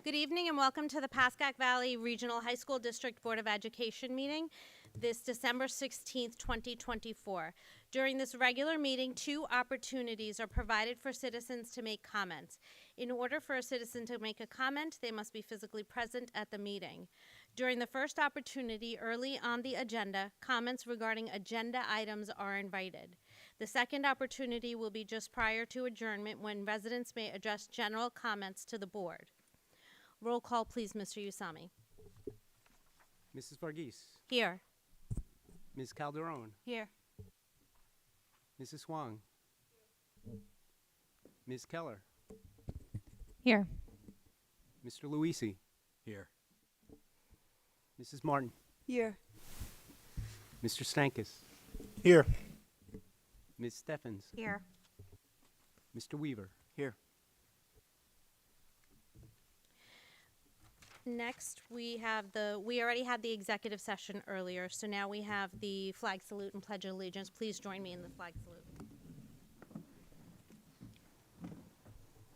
Good evening and welcome to the Pascack Valley Regional High School District Board of Education meeting this December 16th, 2024. During this regular meeting, 2 opportunities are provided for citizens to make comments. In order for a citizen to make a comment, they must be physically present at the meeting. During the first opportunity, early on the agenda, comments regarding agenda items are invited. The second opportunity will be just prior to adjournment when residents may address general comments to the board. Roll call, please, Mr. Usami. Mrs. Varghese, Here. Ms. Calderon, Here. Mrs. Huang, Ms. Keller, Here. Mr. Luisi, Here. Mrs. Martin, Here. Mr. Stankus, Here. Ms. Steffens, Here. Mr. Weaver. Here. Next, we already had the executive session earlier, so now we have the flag salute and pledge of allegiance. Please join me in the flag salute.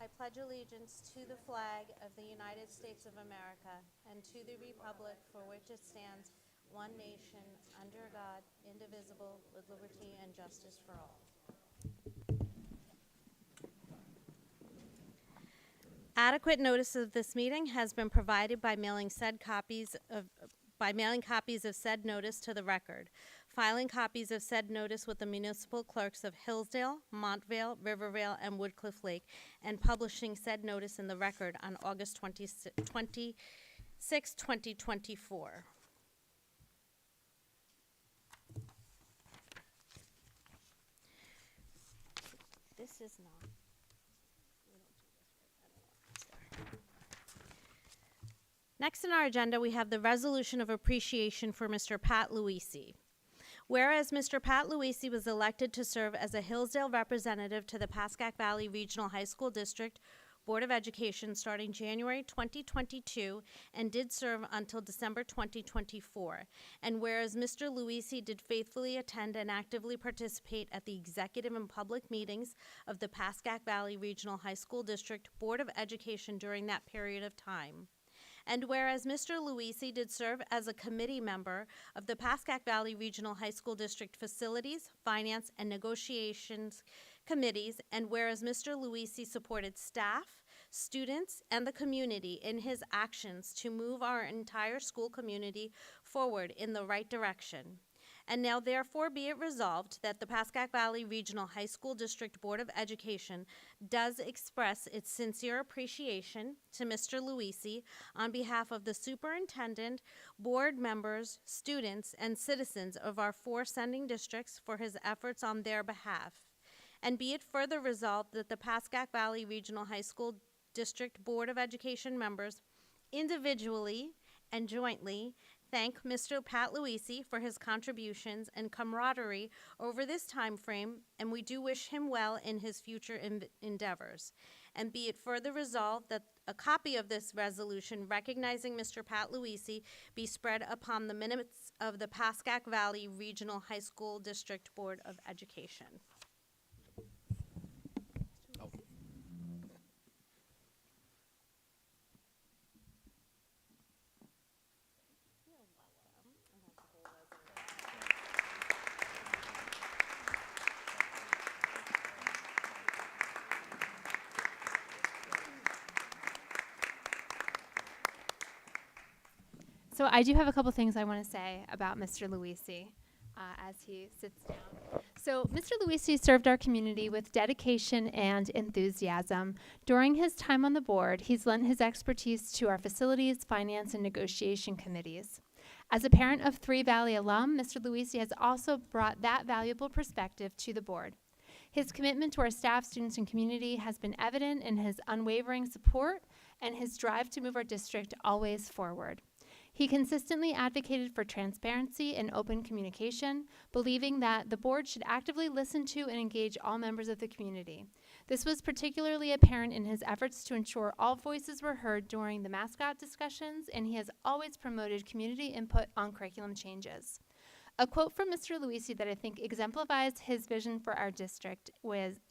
I pledge allegiance to the flag of the United States of America and to the republic for which it stands, one nation, under God, indivisible, with liberty and justice for all. Adequate notice of this meeting has been provided by mailing copies of said notice to the record, filing copies of said notice with the municipal clerks of Hillsdale, Montvale, Rivervale, and Woodcliff Lake, and publishing said notice in the record on August 26, 2024. This is not. Next in our agenda, we have the resolution of appreciation for Mr. Pat Luisi. Whereas Mr. Pat Luisi was elected to serve as a Hillsdale representative to the Pascack Valley Regional High School District Board of Education starting January 2022 and did serve until December 2024. And whereas Mr. Luisi did faithfully attend and actively participate at the executive and public meetings of the Pascack Valley Regional High School District Board of Education during that period of time. And whereas Mr. Luisi did serve as a committee member of the Pascack Valley Regional High School District Facilities, Finance, and Negotiations Committees, and whereas Mr. Luisi supported staff, students, and the community in his actions to move our entire school community forward in the right direction. And now therefore be it resolved that the Pascack Valley Regional High School District Board of Education does express its sincere appreciation to Mr. Luisi on behalf of the superintendent, board members, students, and citizens of our 4 sending districts for his efforts on their behalf. And be it further resolved that the Pascack Valley Regional High School District Board of Education members individually and jointly thank Mr. Pat Luisi for his contributions and camaraderie over this time frame, and we do wish him well in his future endeavors. And be it further resolved that a copy of this resolution recognizing Mr. Pat Luisi be spread upon the minutes of the Pascack Valley Regional High School District Board of Education. So I do have a couple things I want to say about Mr. Luisi as he sits down. So Mr. Luisi served our community with dedication and enthusiasm. During his time on the board, he's lent his expertise to our facilities, finance, and negotiation committees. As a parent of 3 Valley alum, Mr. Luisi has also brought that valuable perspective to the board. His commitment to our staff, students, and community has been evident in his unwavering support and his drive to move our district always forward. He consistently advocated for transparency and open communication, believing that the board should actively listen to and engage all members of the community. This was particularly apparent in his efforts to ensure all voices were heard during the mascot discussions, and he has always promoted community input on curriculum changes. A quote from Mr. Luisi that I think exemplifies his vision for our district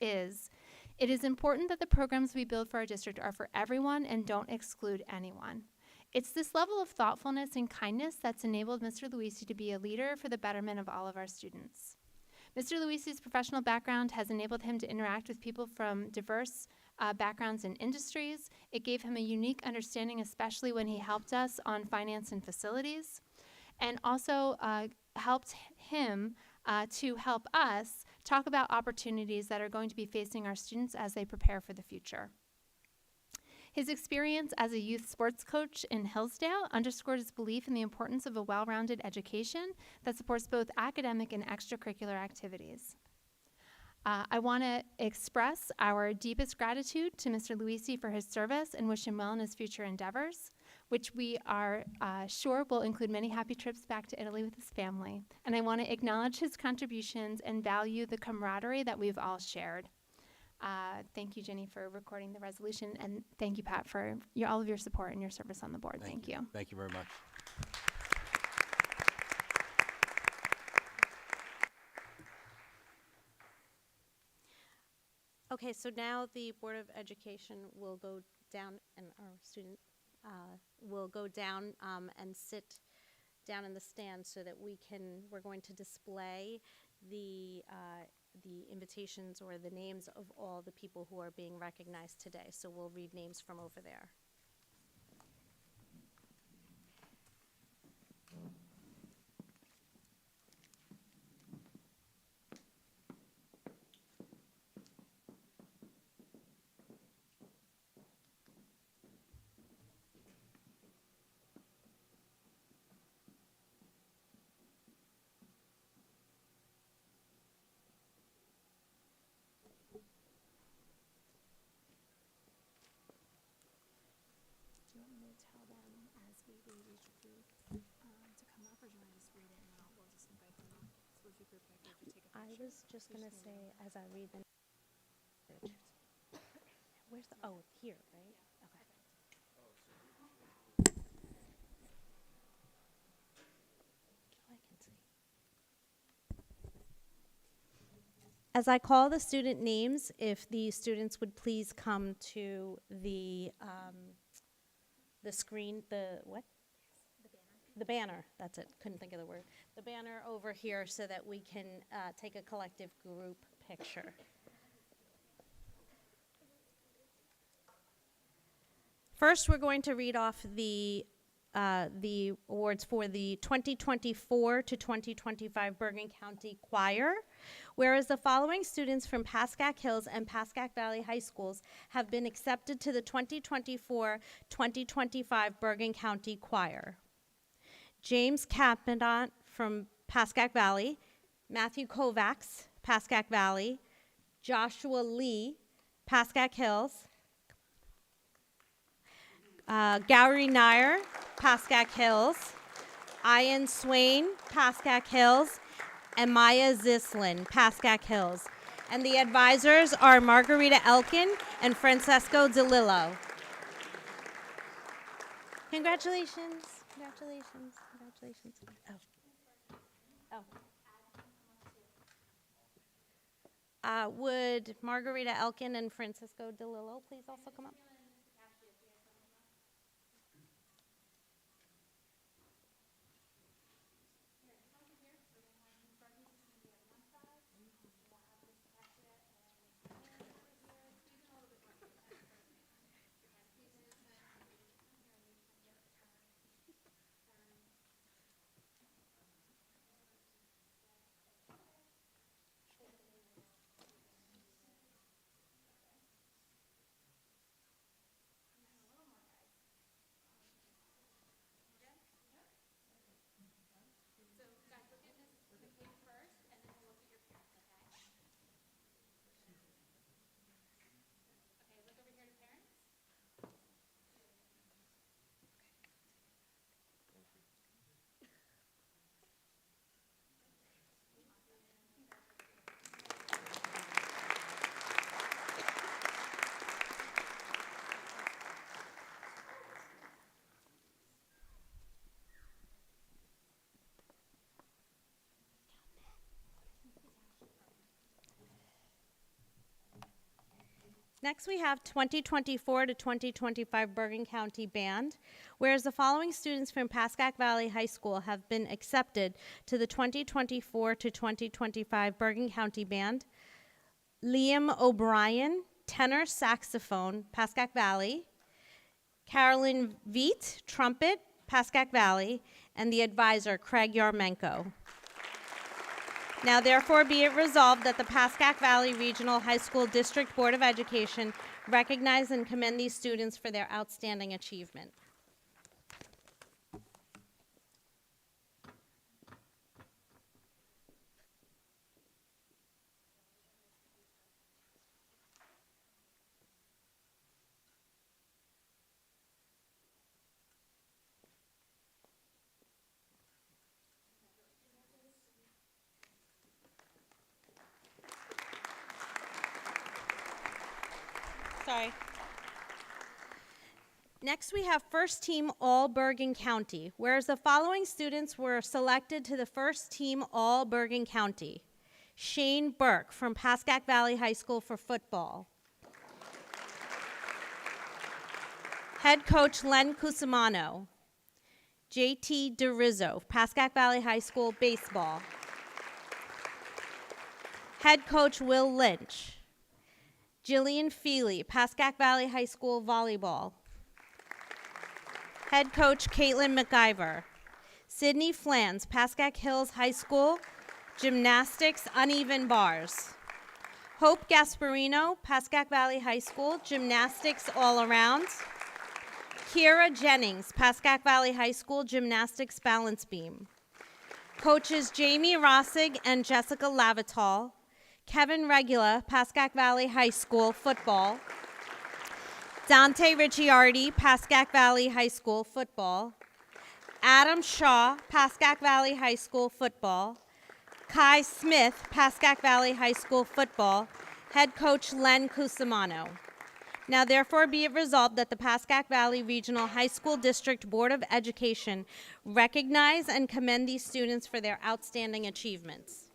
is, It is important that the programs we build for our district are for everyone and don't exclude anyone. It's this level of thoughtfulness and kindness that's enabled Mr. Luisi to be a leader for the betterment of all of our students. Mr. Luisi's professional background has enabled him to interact with people from diverse backgrounds and industries. It gave him a unique understanding, especially when he helped us on finance and facilities, and also helped him to help us talk about opportunities that are going to be facing our students as they prepare for the future. His experience as a youth sports coach in Hillsdale underscored his belief in the importance of a well-rounded education that supports both academic and extracurricular activities. I want to express our deepest gratitude to Mr. Luisi for his service and wish him well in his future endeavors, which we are sure will include many happy trips back to Italy with his family. And I want to acknowledge his contributions and value the camaraderie that we've all shared. Thank you, Jenny, for recording the resolution, and thank you, Pat, for all of your support and your service on the board. Thank you. Thank you very much. Okay, so now the Board of Education will go down, and our student will go down and sit down in the stand so that we're going to display the invitations or the names of all the people who are being recognized today. So we'll read names from over there. Do you want me to tell them as we read each group to come up, or do you want to just read it and we'll just invite them up? So if you group by group, you take a picture. I was just going to say, as I read the where's the, oh, here, right? Okay. I can see. As I call the student names, if the students would please come to the screen, the what? The banner, that's it, couldn't think of the word. The banner over here so that we can take a collective group picture. First, we're going to read off the awards for the 2024 to 2025 Bergen County Choir, whereas the following students from Pascack Hills and Pascack Valley High Schools have been accepted to the 2024-2025 Bergen County Choir. James Capadont from Pascack Valley, Matthew Kovacs, Pascack Valley, Joshua Lee, Pascack Hills, Gowrie Nair, Pascack Hills, Ian Swain, Pascack Hills, and Maya Zislin, Pascack Hills. And the advisors are Margarita Elkin and Francesco DeLillo. Congratulations, congratulations, congratulations. Would Margarita Elkin and Francisco DeLillo please also come up? Next, we have 2024 to 2025 Bergen County Band, whereas the following students from Pascack Valley High School have been accepted to the 2024 to 2025 Bergen County Band: Liam O'Brien, tenor saxophone, Pascack Valley; Carolyn Veet, trumpet, Pascack Valley; and the advisor, Craig Yarmenko. Now therefore be it resolved that the Pascack Valley Regional High School District Board of Education recognize and commend these students for their outstanding achievement. Sorry. Next, we have first team All Bergen County, whereas the following students were selected to the first team All Bergen County: Shane Burke from Pascack Valley High School for football; head coach Len Cusimano; JT DeRizzo, Pascack Valley High School baseball; head coach Will Lynch; Jillian Feely, Pascack Valley High School volleyball; head coach Caitlin McIver; Sydney Flans, Pascack Hills High School gymnastics uneven bars; Hope Gasparino, Pascack Valley High School gymnastics all around; Kira Jennings, Pascack Valley High School gymnastics balance beam; coaches Jamie Rossig and Jessica Lavital; Kevin Regula, Pascack Valley High School football; Dante Ricciardi, Pascack Valley High School football; Adam Shaw, Pascack Valley High School football; Kai Smith, Pascack Valley High School football; head coach Len Cusimano. Now therefore be it resolved that the Pascack Valley Regional High School District Board of Education recognize and commend these students for their outstanding achievements.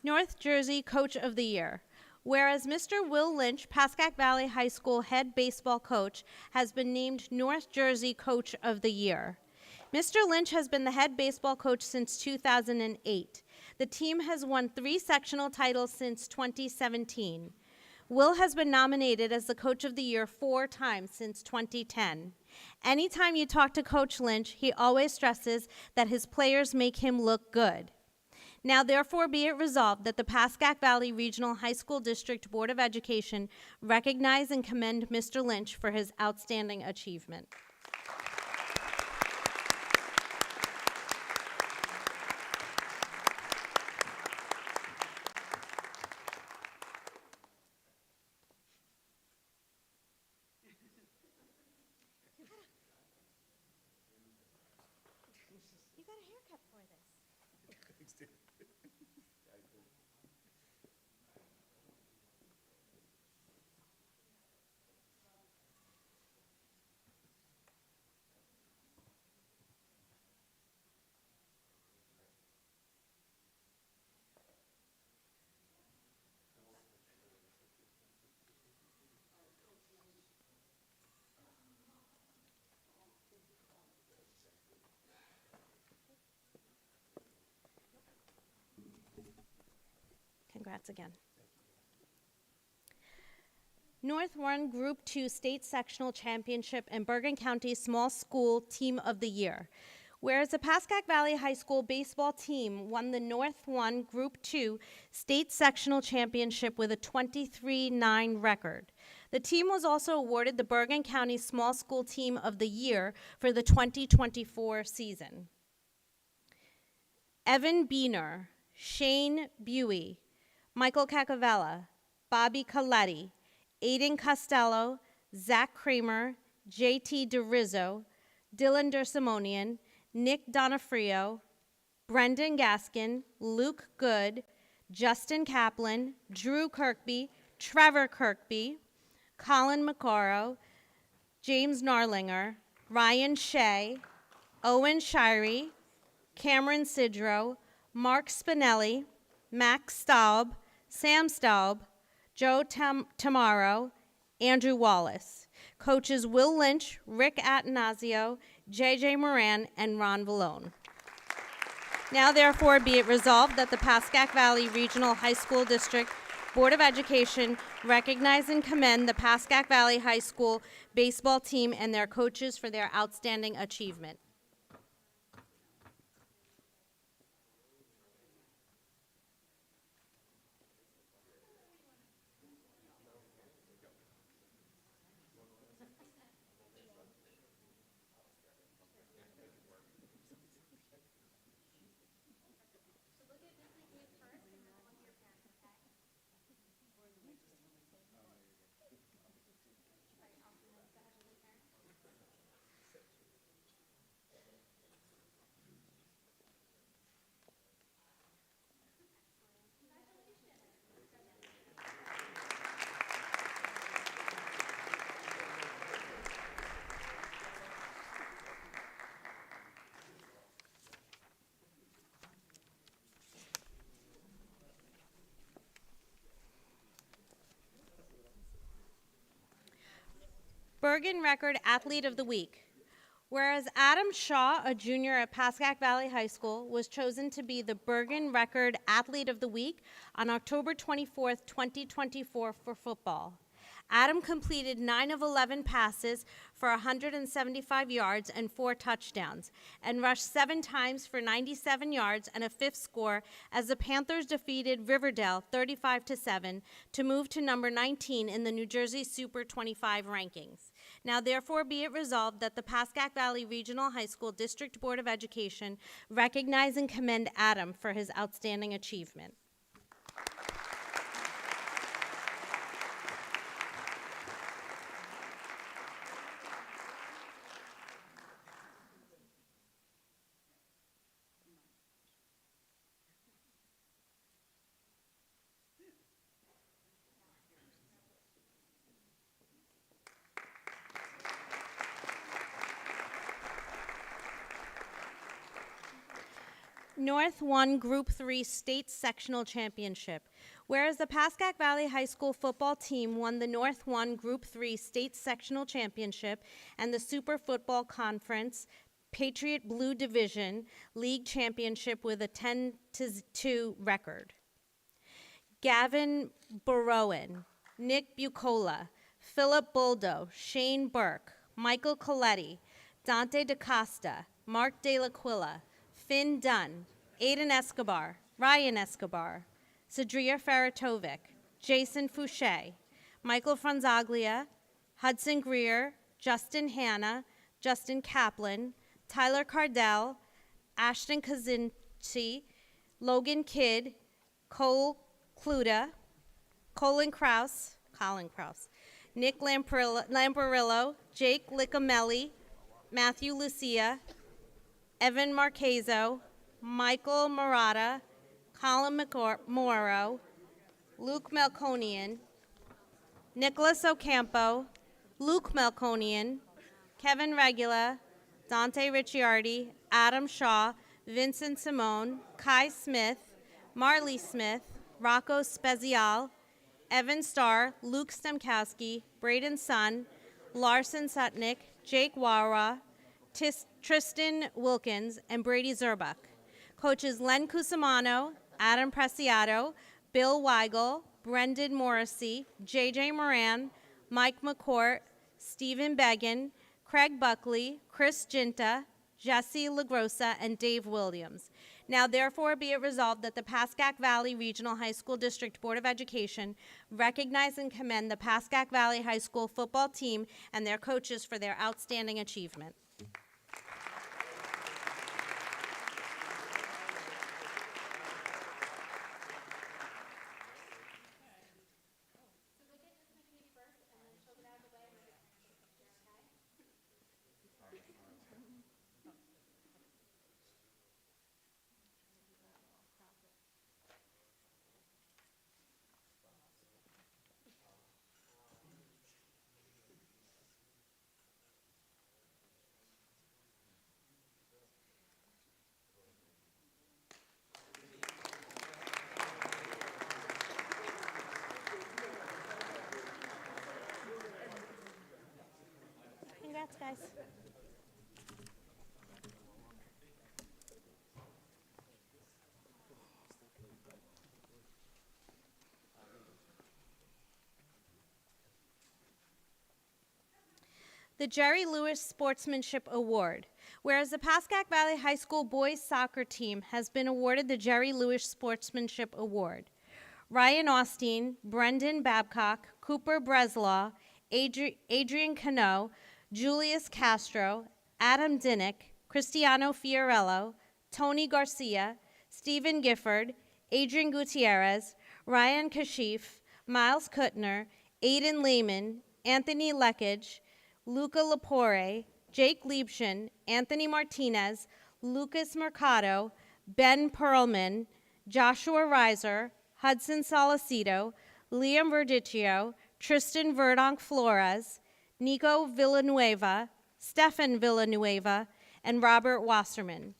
North Jersey Coach of the Year. Whereas Mr. Will Lynch, Pascack Valley High School head baseball coach, has been named North Jersey Coach of the Year. Mr. Lynch has been the head baseball coach since 2008. The team has won 3 sectional titles since 2017. Will has been nominated as the Coach of the Year 4 times since 2010. Anytime you talk to Coach Lynch, he always stresses that his players make him look good. Now therefore be it resolved that the Pascack Valley Regional High School District Board of Education recognize and commend Mr. Lynch for his outstanding achievement. You got a haircut for this. Congrats again. North Warren Group 2 State Sectional Championship and Bergen County Small School Team of the Year. Whereas the Pascack Valley High School baseball team won the North 1 Group 2 State Sectional Championship with a 23-9 record. The team was also awarded the Bergen County Small School Team of the Year for the 2024 season. Evan Beener, Shane Buey, Michael Cacavella, Bobby Coletti, Aiden Costello, Zach Kramer, JT DeRizzo, Dylan Dersimonian, Nick Donofrio, Brendan Gaskin, Luke Good, Justin Kaplan, Drew Kirkby, Trevor Kirkby, Colin McCorrow, James Narlinger, Ryan Shea, Owen Shirey, Cameron Sidrow, Mark Spinelli, Max Staub, Sam Staub, Joe Tamaro, Andrew Wallace. Coaches Will Lynch, Rick Atanasio, JJ Moran, and Ron Vallone. Now therefore be it resolved that the Pascack Valley Regional High School District Board of Education recognize and commend the Pascack Valley High School baseball team and their coaches for their outstanding achievement. Bergen Record Athlete of the Week. Whereas Adam Shaw, a junior at Pascack Valley High School, was chosen to be the Bergen Record Athlete of the Week on October 24th, 2024 for football. Adam completed 9 of 11 passes for 175 yards and 4 touchdowns, and rushed 7 times for 97 yards and a 5th score as the Panthers defeated Riverdale 35-7 to move to number 19 in the New Jersey Super 25 rankings. Now therefore be it resolved that the Pascack Valley Regional High School District Board of Education recognize and commend Adam for his outstanding achievement. North 1 Group 3 State Sectional Championship. Whereas the Pascack Valley High School football team won the North 1 Group 3 State Sectional Championship and the Super Football Conference Patriot Blue Division League Championship with a 10-2 record. Gavin Borowan, Nick Bucola, Philip Boldo, Shane Burke, Michael Coletti, Dante DaCosta, Mark De La Quilla, Finn Dunn, Aiden Escobar, Ryan Escobar, Sadria Faratovic, Jason Fouché, Michael Franzaglia, Hudson Greer, Justin Hanna, Justin Kaplan, Tyler Cardell, Ashton Kazinci, Logan Kidd, Cole Cluda, Colin Kraus, Nick Lamparillo, Jake Licamelli, Matthew Lucia, Evan Marquezo, Michael Murata, Colin Moro, Luke Melconian, Nicholas Ocampo, Luke Melconian, Kevin Regula, Dante Ricciardi, Adam Shaw, Vincent Simone, Kai Smith, Marley Smith, Rocco Spezial, Evan Starr, Luke Stemkowski, Braden Sun, Larson Sutnick, Jake Wara, Tristan Wilkins, and Brady Zerbuck. Coaches Len Cusimano, Adam Preciado, Bill Weigel, Brendan Morrissey, J.J. Moran, Mike McCourt, Stephen Began, Craig Buckley, Chris Ginta, Jesse LaGrossa, and Dave Williams. Now, therefore, be it resolved that the Pascack Valley Regional High School District Board of Education recognize and commend the Pascack Valley High School football team and their coaches for their outstanding achievement. Congrats, guys. The Jerry Lewis Sportsmanship Award. Whereas the Pascack Valley High School boys soccer team has been awarded the Jerry Lewis Sportsmanship Award. Ryan Austin, Brendan Babcock, Cooper Breslaw, Adrian Cano, Julius Castro, Adam Dinnick, Cristiano Fiorello, Tony Garcia, Stephen Gifford, Adrian Gutierrez, Ryan Kashif, Miles Kuttner, Aiden Lehman, Anthony Lekage, Luca Lapore, Jake Liebschen, Anthony Martinez, Lucas Mercado, Ben Perlman, Joshua Reiser, Hudson Solicito, Liam Verdicchio, Tristan Verdonk Flores, Nico Villanueva, Stefan Villanueva, and Robert Wasserman.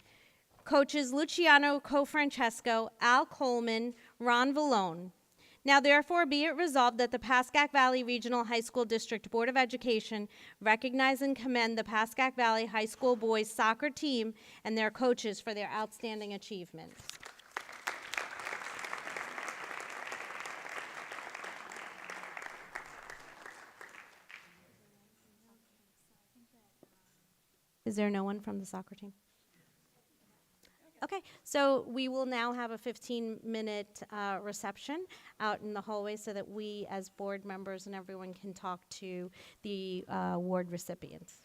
Coaches Luciano Cofrancesco, Al Coleman, Ron Vallone. Now, therefore, be it resolved that the Pascack Valley Regional High School District Board of Education recognize and commend the Pascack Valley High School boys soccer team and their coaches for their outstanding achievements. Is there no one from the soccer team? Okay, so we will now have a 15-minute reception out in the hallway so that we, as board members and everyone, can talk to the award recipients.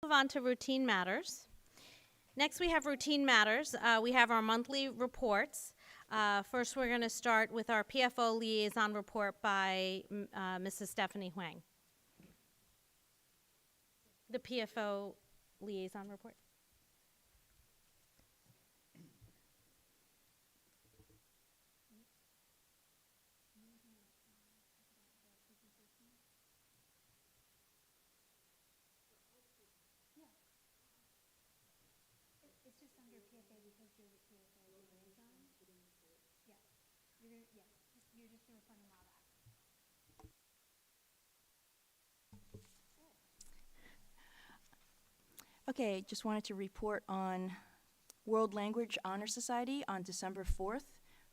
Move on to routine matters. Next, we have routine matters. We have our monthly reports. First, we're going to start with our PFO liaison report by Mrs. Stephanie Huang. The PFO liaison report. It's just under PFA because you're the PFA liaison. Yeah, you're just reporting all that. Okay, just wanted to report on World Language Honor Society on December 4th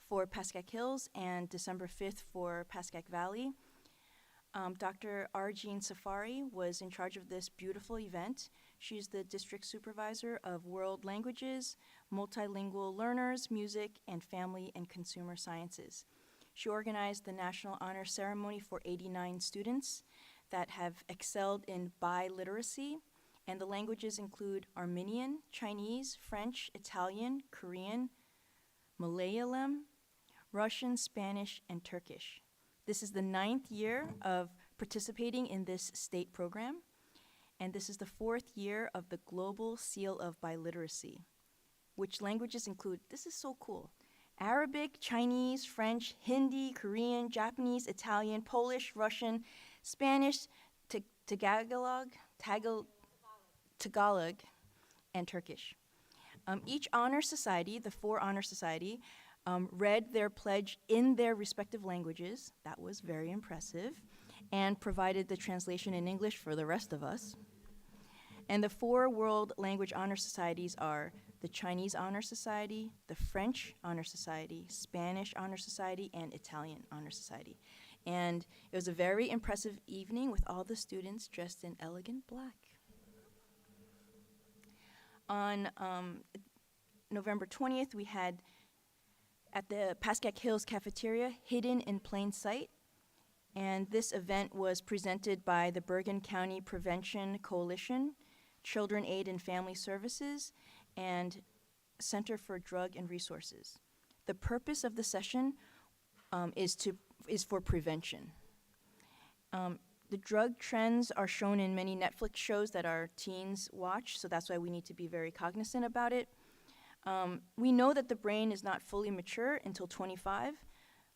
for Pascack Hills and December 5th for Pascack Valley. Dr. Arjeen Safari was in charge of this beautiful event. She's the district supervisor of world languages, multilingual learners, music, and family and consumer sciences. She organized the National Honor Ceremony for 89 students that have excelled in biliteracy, and the languages include Armenian, Chinese, French, Italian, Korean, Malayalam, Russian, Spanish, and Turkish. This is the 9th year of participating in this state program, and this is the 4th year of the Global Seal of Biliteracy, which languages include, this is so cool, Arabic, Chinese, French, Hindi, Korean, Japanese, Italian, Polish, Russian, Spanish, Tagalog, and Turkish. Each honor society, the 4 honor society, read their pledge in their respective languages. That was very impressive, and provided the translation in English for the rest of us. And the 4 World Language Honor Societies are the Chinese Honor Society, the French Honor Society, Spanish Honor Society, and Italian Honor Society. And it was a very impressive evening with all the students dressed in elegant black. On November 20th, we had at the Pascack Hills Cafeteria, Hidden in Plain Sight. And this event was presented by the Bergen County Prevention Coalition, Children Aid and Family Services, and Center for Drug and Resources. The purpose of the session is for prevention. The drug trends are shown in many Netflix shows that our teens watch, so that's why we need to be very cognizant about it. We know that the brain is not fully mature until 25,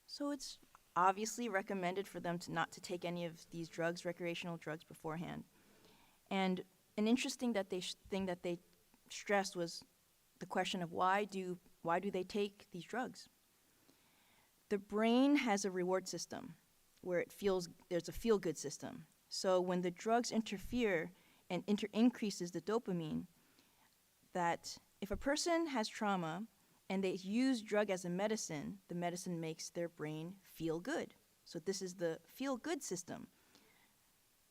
so it's obviously recommended for them not to take any of these drugs, recreational drugs, beforehand. And an interesting thing that they stressed was the question of why do they take these drugs? The brain has a reward system where there's a feel-good system. So when the drugs interfere and increases the dopamine, that if a person has trauma and they use drug as a medicine, the medicine makes their brain feel good. So this is the feel-good system.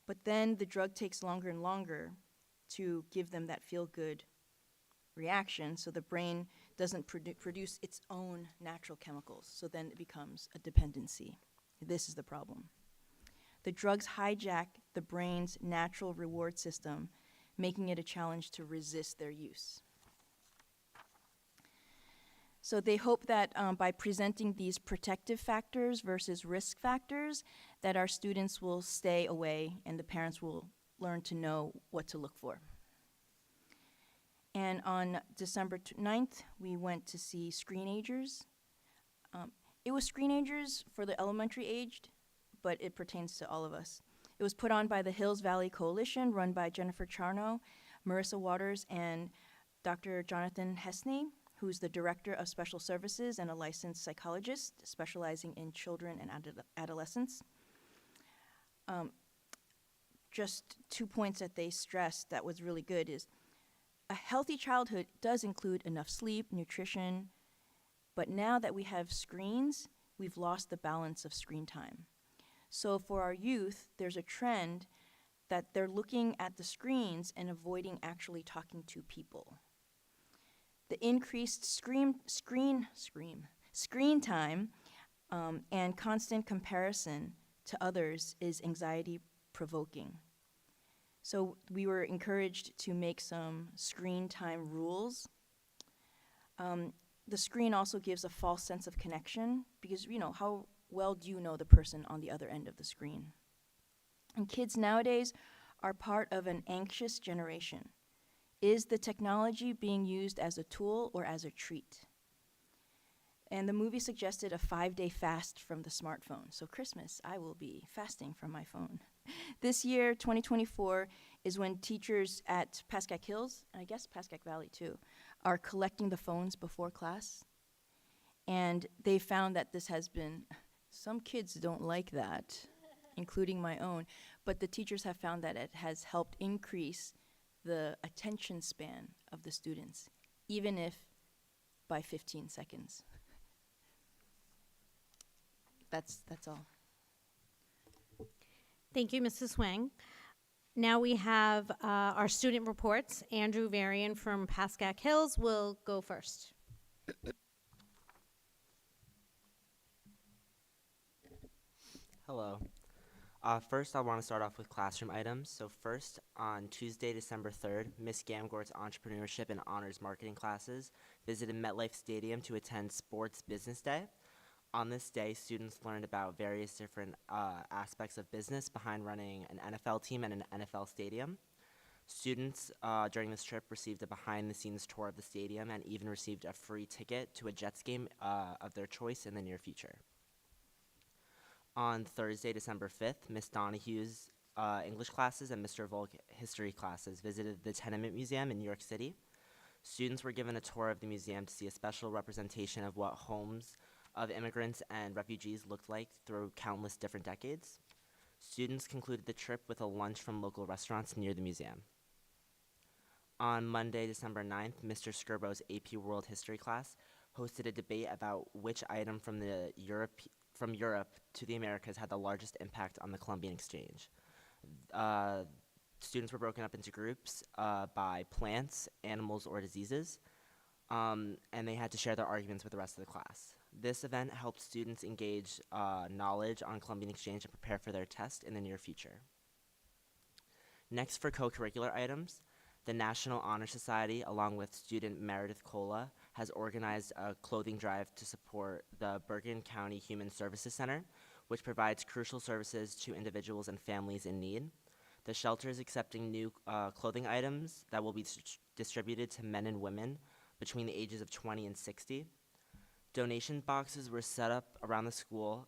But then the drug takes longer and longer to give them that feel-good reaction, so the brain doesn't produce its own natural chemicals. So then it becomes a dependency. This is the problem. The drugs hijack the brain's natural reward system, making it a challenge to resist their use. So they hope that by presenting these protective factors versus risk factors, that our students will stay away and the parents will learn to know what to look for. And on December 9th, we went to see Screenagers. It was Screenagers for the elementary aged, but it pertains to all of us. It was put on by the Hills Valley Coalition, run by Jennifer Charno, Marissa Waters, and Dr. Jonathan Hesney, who's the Director of Special Services and a licensed psychologist specializing in children and adolescents. Just 2 points that they stressed that was really good is a healthy childhood does include enough sleep, nutrition, but now that we have screens, we've lost the balance of screen time. So for our youth, there's a trend that they're looking at the screens and avoiding actually talking to people. The increased screen time and constant comparison to others is anxiety provoking. So we were encouraged to make some screen time rules. The screen also gives a false sense of connection because, how well do you know the person on the other end of the screen? And kids nowadays are part of an anxious generation. Is the technology being used as a tool or as a treat? And the movie suggested a 5-day fast from the smartphone. So Christmas, I will be fasting from my phone. This year, 2024, is when teachers at Pascack Hills, and I guess Pascack Valley too, are collecting the phones before class. And they found that this has been, some kids don't like that, including my own, but the teachers have found that it has helped increase the attention span of the students, even if by 15 seconds. That's all. Thank you, Mrs. Wang. Now we have our student reports. Andrew Varian from Pascack Hills will go first. Hello. First, I want to start off with classroom items. So first, on Tuesday, December 3rd, Miss Gamgort's entrepreneurship and honors marketing classes visited MetLife Stadium to attend Sports Business Day. On this day, students learned about various different aspects of business behind running an NFL team and an NFL stadium. Students during this trip received a behind-the-scenes tour of the stadium and even received a free ticket to a Jets game of their choice in the near future. On Thursday, December 5th, Miss Donahue's English classes and Mr. Volk history classes visited the Tenement Museum in New York City. Students were given a tour of the museum to see a special representation of what homes of immigrants and refugees looked like through countless different decades. Students concluded the trip with a lunch from local restaurants near the museum. On Monday, December 9th, Mr. Skirbo's AP World History class hosted a debate about which item from Europe to the Americas had the largest impact on the Columbian Exchange. Students were broken up into groups by plants, animals, or diseases, and they had to share their arguments with the rest of the class. This event helped students engage knowledge on Columbian Exchange and prepare for their test in the near future. Next, for co-curricular items, the National Honor Society, along with student Meredith Cola, has organized a clothing drive to support the Bergen County Human Services Center, which provides crucial services to individuals and families in need. The shelter is accepting new clothing items that will be distributed to men and women between the ages of 20 and 60. Donation boxes were set up around the school,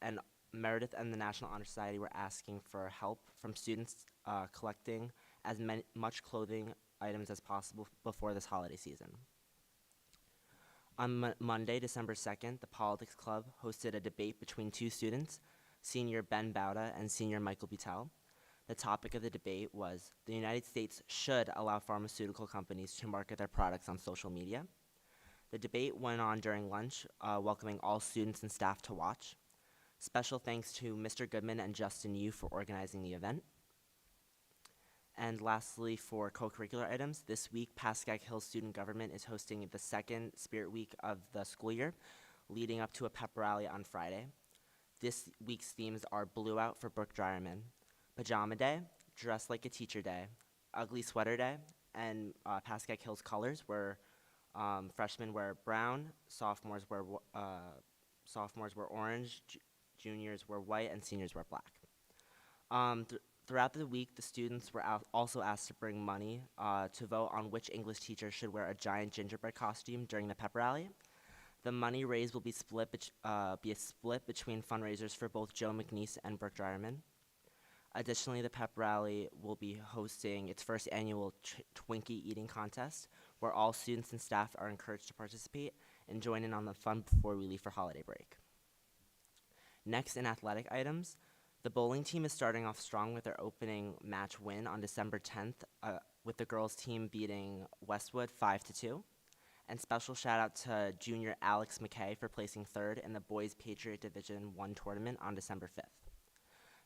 and Meredith and the National Honor Society were asking for help from students collecting as much clothing items as possible before this holiday season. On Monday, December 2nd, the Politics Club hosted a debate between two students, senior Ben Bauda and senior Michael Butel. The topic of the debate was, the United States should allow pharmaceutical companies to market their products on social media. The debate went on during lunch, welcoming all students and staff to watch. Special thanks to Mr. Goodman and Justin Yu for organizing the event. And lastly, for co-curricular items, this week, Pascack Hills Student Government is hosting the second Spirit Week of the school year, leading up to a pep rally on Friday. This week's themes are Blue Out for Brooke Dryerman, Pajama Day, Dress Like a Teacher Day, Ugly Sweater Day, and Pascack Hills colors were freshmen wear brown, sophomores wear orange, juniors wear white, and seniors wear black. Throughout the week, the students were also asked to bring money to vote on which English teacher should wear a giant gingerbread costume during the pep rally. The money raised will be a split between fundraisers for both Joe McNeese and Brooke Dryerman. Additionally, the pep rally will be hosting its first annual Twinkie eating contest, where all students and staff are encouraged to participate and join in on the fun before we leave for holiday break. Next, in athletic items, the bowling team is starting off strong with their opening match win on December 10th, with the girls' team beating Westwood 5-2. And special shout out to junior Alex McKay for placing third in the Boys Patriot Division I tournament on December 5th.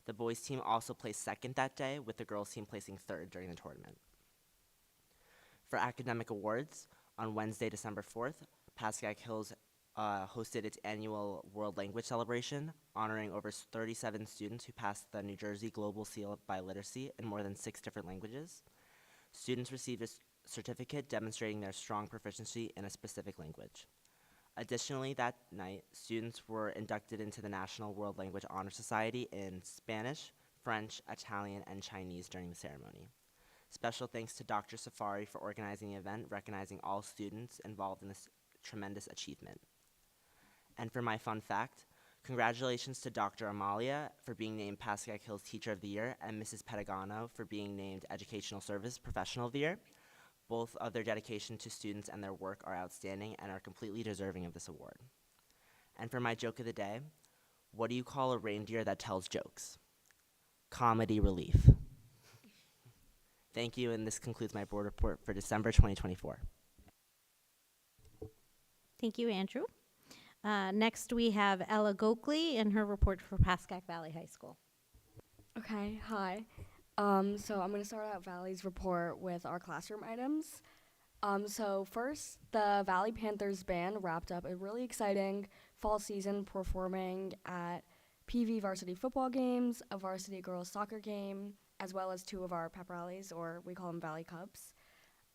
The boys' team also placed second that day, with the girls' team placing third during the tournament. For academic awards, on Wednesday, December 4th, Pascack Hills hosted its annual World Language Celebration, honoring over 37 students who passed the New Jersey Global Seal by Literacy in more than 6 different languages. Students received a certificate demonstrating their strong proficiency in a specific language. Additionally, that night, students were inducted into the National World Language Honor Society in Spanish, French, Italian, and Chinese during the ceremony. Special thanks to Dr. Safari for organizing the event, recognizing all students involved in this tremendous achievement. And for my fun fact, congratulations to Dr. Amalia for being named Pascack Hills Teacher of the Year and Mrs. Pedagano for being named Educational Service Professional of the Year. Both of their dedication to students and their work are outstanding and are completely deserving of this award. And for my joke of the day, what do you call a reindeer that tells jokes? Comedy relief. Thank you, and this concludes my board report for December 2024. Thank you, Andrew. Next, we have Ella Gokley and her report for Pascack Valley High School. Okay, hi. So I'm going to start out Valley's report with our classroom items. So first, the Valley Panthers band wrapped up a really exciting fall season performing at PV varsity football games, a varsity girls soccer game, as well as 2 of our pep rallies, or we call them Valley Cups.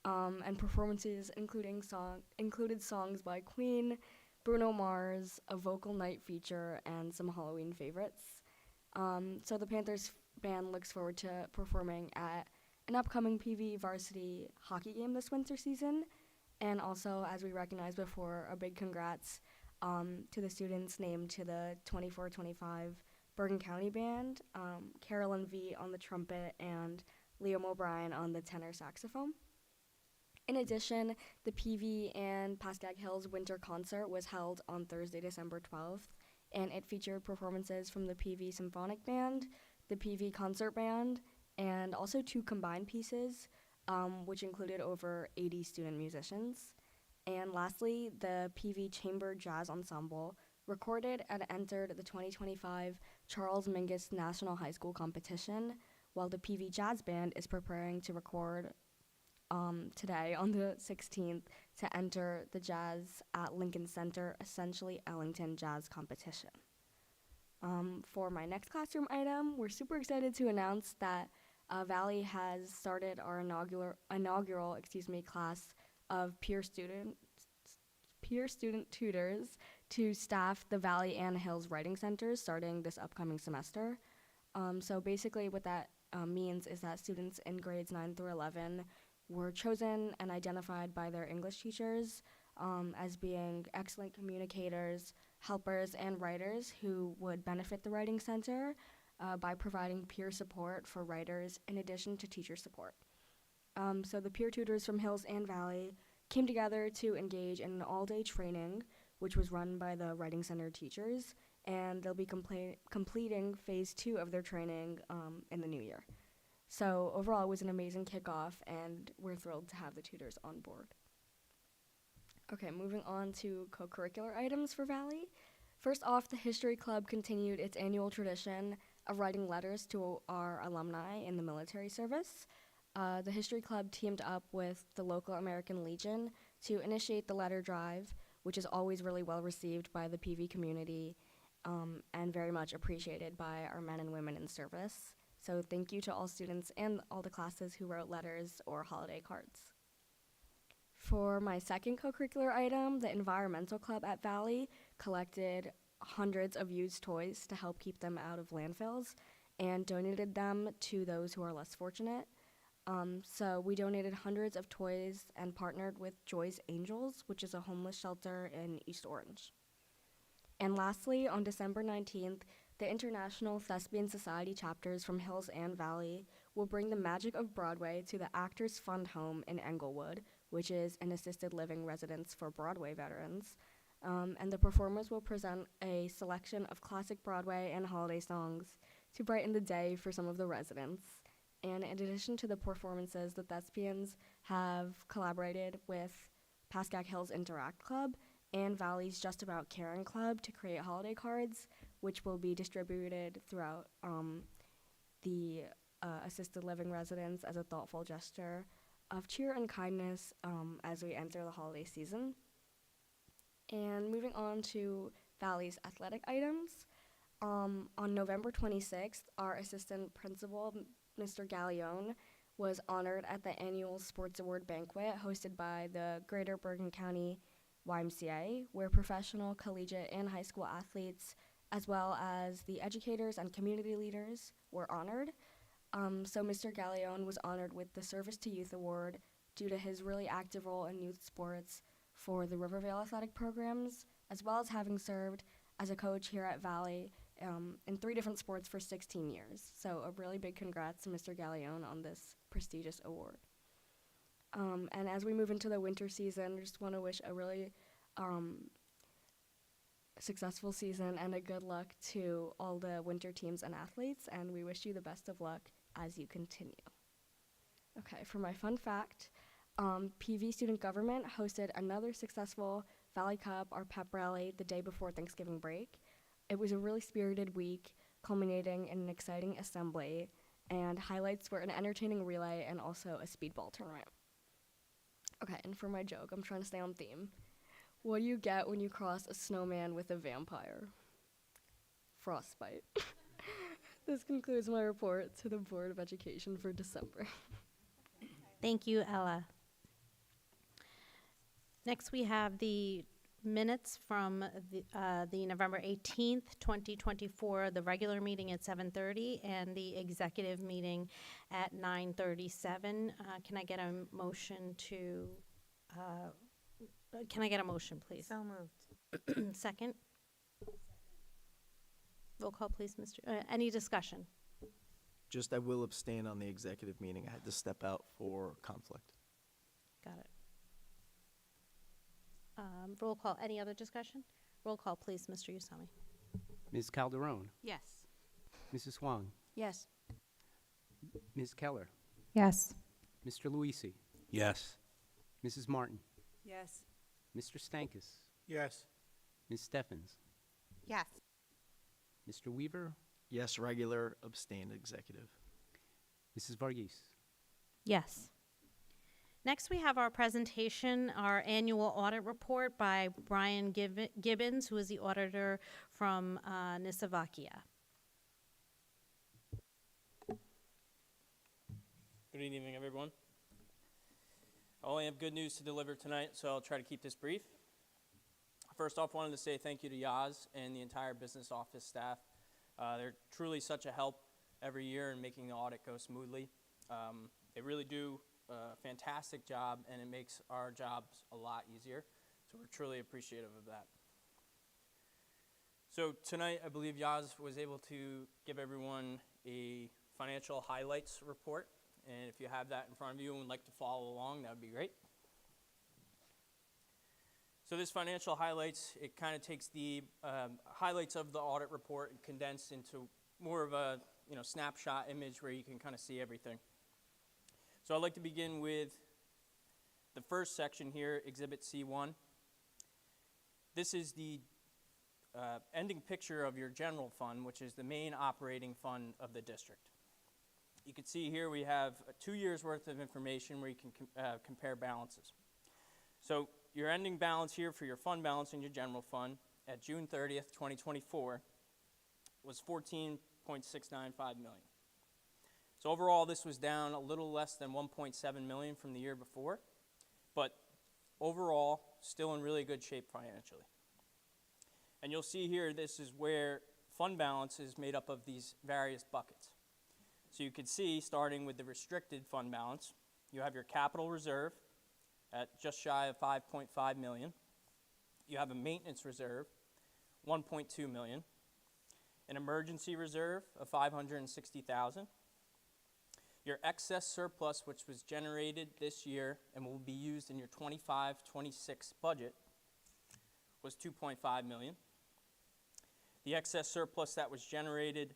And performances included songs by Queen, Bruno Mars, a vocal night feature, and some Halloween favorites. So the Panthers band looks forward to performing at an upcoming PV varsity hockey game this winter season. And also, as we recognized before, a big congrats to the students named to the 24-25 Bergen County Band, Carolyn V on the trumpet and Liam O'Brien on the tenor saxophone. In addition, the PV and Pascack Hills Winter Concert was held on Thursday, December 12th, and it featured performances from the PV Symphonic Band, the PV Concert Band, and also 2 combined pieces, which included over 80 student musicians. And lastly, the PV Chamber Jazz Ensemble recorded and entered the 2025 Charles Mingus National High School Competition, while the PV Jazz Band is preparing to record today on the 16th to enter the Jazz at Lincoln Center, essentially Ellington Jazz Competition. For my next classroom item, we're super excited to announce that Valley has started our inaugural class of peer student tutors to staff the Valley and Hills Writing Centers starting this upcoming semester. So basically what that means is that students in grades 9 through 11 were chosen and identified by their English teachers as being excellent communicators, helpers, and writers who would benefit the Writing Center by providing peer support for writers in addition to teacher support. So the peer tutors from Hills and Valley came together to engage in an all-day training, which was run by the Writing Center teachers, and they'll be completing phase 2 of their training in the new year. So overall, it was an amazing kickoff, and we're thrilled to have the tutors on board. Okay, moving on to co-curricular items for Valley. First off, the History Club continued its annual tradition of writing letters to our alumni in the military service. The History Club teamed up with the local American Legion to initiate the letter drive, which is always really well received by the PV community and very much appreciated by our men and women in service. So thank you to all students and all the classes who wrote letters or holiday cards. For my second co-curricular item, the Environmental Club at Valley collected hundreds of used toys to help keep them out of landfills and donated them to those who are less fortunate. So we donated hundreds of toys and partnered with Joy's Angels, which is a homeless shelter in East Orange. And lastly, on December 19th, the International Thespian Society chapters from Hills and Valley will bring the magic of Broadway to the Actors Fund Home in Englewood, which is an assisted living residence for Broadway veterans. And the performers will present a selection of classic Broadway and holiday songs to brighten the day for some of the residents. And in addition to the performances, the Thespians have collaborated with Pascack Hills Interact Club and Valley's Just About Caring Club to create holiday cards, which will be distributed throughout the assisted living residents as a thoughtful gesture of cheer and kindness as we enter the holiday season. And moving on to Valley's athletic items. On November 26th, our assistant principal, Mr. Gallione, was honored at the annual Sports Award banquet hosted by the Greater Bergen County YMCA, where professional, collegiate, and high school athletes, as well as the educators and community leaders, were honored. So Mr. Gallione was honored with the Service to Youth Award due to his really active role in youth sports for the Rivervale athletic programs, as well as having served as a coach here at Valley in 3 different sports for 16 years. So a really big congrats to Mr. Gallione on this prestigious award. And as we move into the winter season, I just want to wish a really successful season and a good luck to all the winter teams and athletes, and we wish you the best of luck as you continue. Okay, for my fun fact, PV Student Government hosted another successful Valley Cup, our pep rally, the day before Thanksgiving break. It was a really spirited week, culminating in an exciting assembly, and highlights were an entertaining relay and also a speedball tournament. Okay, and for my joke, I'm trying to stay on theme. What do you get when you cross a snowman with a vampire? Frostbite. This concludes my report to the Board of Education for December. Thank you, Ella. Next, we have the minutes from the November 18th, 2024, the regular meeting at 7:30 and the executive meeting at 9:37. Can I get a motion to, please? So moved. Second? Roll call, please, any discussion? Just I will abstain on the executive meeting. I had to step out for conflict. Got it. Roll call, any other discussion? Roll call, please, Mr. Usami. Ms. Calderon, Yes. Mrs. Huang, Yes. Ms. Keller, Yes. Mr. Luisi, Yes. Mrs. Martin, Yes. Mr. Stankus, Yes. Ms. Steffens, Yes. Mr. Weaver, Yes, regular, abstained, executive. Mrs. Varghese. Yes. Next, we have our presentation, our annual audit report by Brian Gibbons, who is the auditor from Nisavakia. Good evening, everyone. I only have good news to deliver tonight, so I'll try to keep this brief. First off, wanted to say thank you to Yaz and the entire business office staff. They're truly such a help every year in making the audit go smoothly. They really do a fantastic job, and it makes our jobs a lot easier. So we're truly appreciative of that. So tonight, I believe Yaz was able to give everyone a financial highlights report. And if you have that in front of you and would like to follow along, that would be great. So this financial highlights, it kind of takes the highlights of the audit report and condensed into more of a snapshot image where you can kind of see everything. So I'd like to begin with the first section here, Exhibit C1. This is the ending picture of your general fund, which is the main operating fund of the district. You can see here we have 2 years worth of information where you can compare balances. So your ending balance here for your fund balance in your general fund at June 30th, 2024 was $14.695 million. So overall, this was down a little less than $1.7 million from the year before, but overall, still in really good shape financially. And you'll see here, this is where fund balance is made up of these various buckets. So you can see, starting with the restricted fund balance, you have your capital reserve at just shy of $5.5 million. You have a maintenance reserve, $1.2 million. An emergency reserve of $560,000. Your excess surplus, which was generated this year and will be used in your 25-26 budget, was $2.5 million. The excess surplus that was generated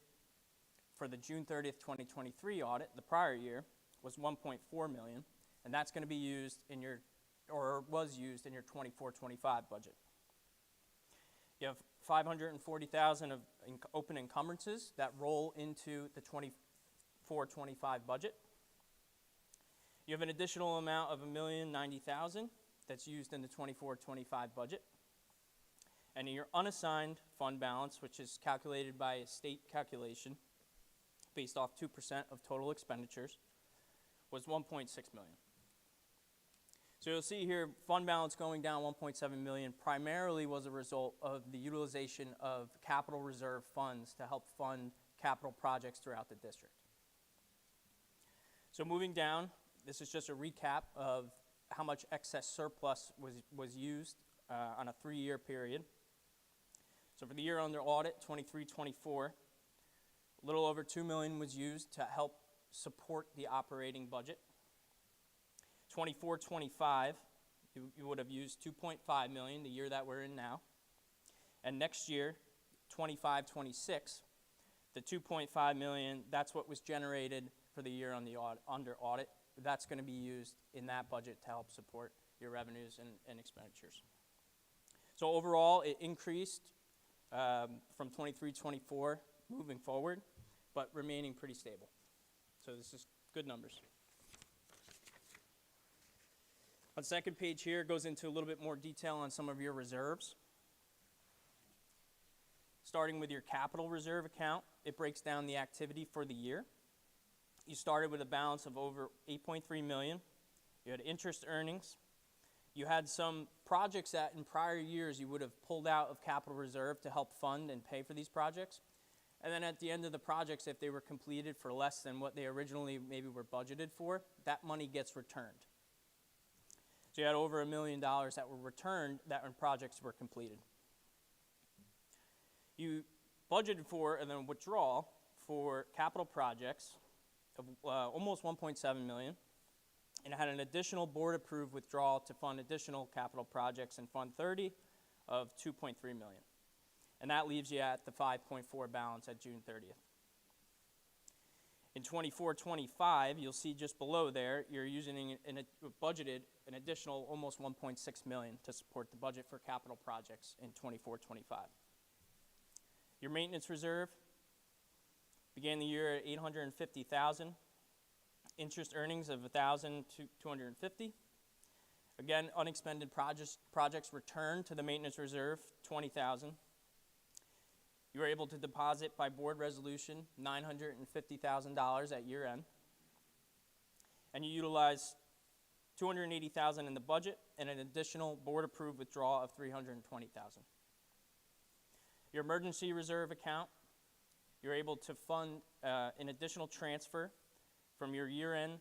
for the June 30th, 2023 audit, the prior year, was $1.4 million, and that's going to be used in your, or was used in your 24-25 budget. You have $540,000 of open encumbrances that roll into the 24-25 budget. You have an additional amount of $1,090,000 that's used in the 24-25 budget. And your unassigned fund balance, which is calculated by a state calculation based off 2% of total expenditures, was 1.6 million. So you'll see here, fund balance going down 1.7 million primarily was a result of the utilization of capital reserve funds to help fund capital projects throughout the district. So moving down, this is just a recap of how much excess surplus was used on a 3-year period. So for the year under audit, 23-24, a little over $2 million was used to help support the operating budget. 24-25, you would have used $2.5 million, the year that we're in now. And next year, 25-26, the $2.5 million, that's what was generated for the year on the under audit. That's going to be used in that budget to help support your revenues and expenditures. So overall, it increased from 23-24 moving forward, but remaining pretty stable. So this is good numbers. On the second page here, it goes into a little bit more detail on some of your reserves. Starting with your capital reserve account, it breaks down the activity for the year. You started with a balance of over $8.3 million. You had interest earnings. You had some projects that in prior years you would have pulled out of capital reserve to help fund and pay for these projects. And then at the end of the projects, if they were completed for less than what they originally maybe were budgeted for, that money gets returned. So you had over $1 million that were returned that when projects were completed. You budgeted for and then withdraw for capital projects of almost $1.7 million, and had an additional board-approved withdrawal to fund additional capital projects in Fund 30 of $2.3 million. And that leaves you at the 5.4 balance at June 30th. In 24-25, you'll see just below there, you're using budgeted an additional almost $1.6 million to support the budget for capital projects in 24-25. Your maintenance reserve began the year at $850,000. Interest earnings of $1,250. Again, unexpended projects returned to the maintenance reserve, $20,000. You were able to deposit by board resolution $950,000 at year end. And you utilized $280,000 in the budget and an additional board-approved withdrawal of $320,000. Your emergency reserve account, you're able to fund an additional transfer from your year-end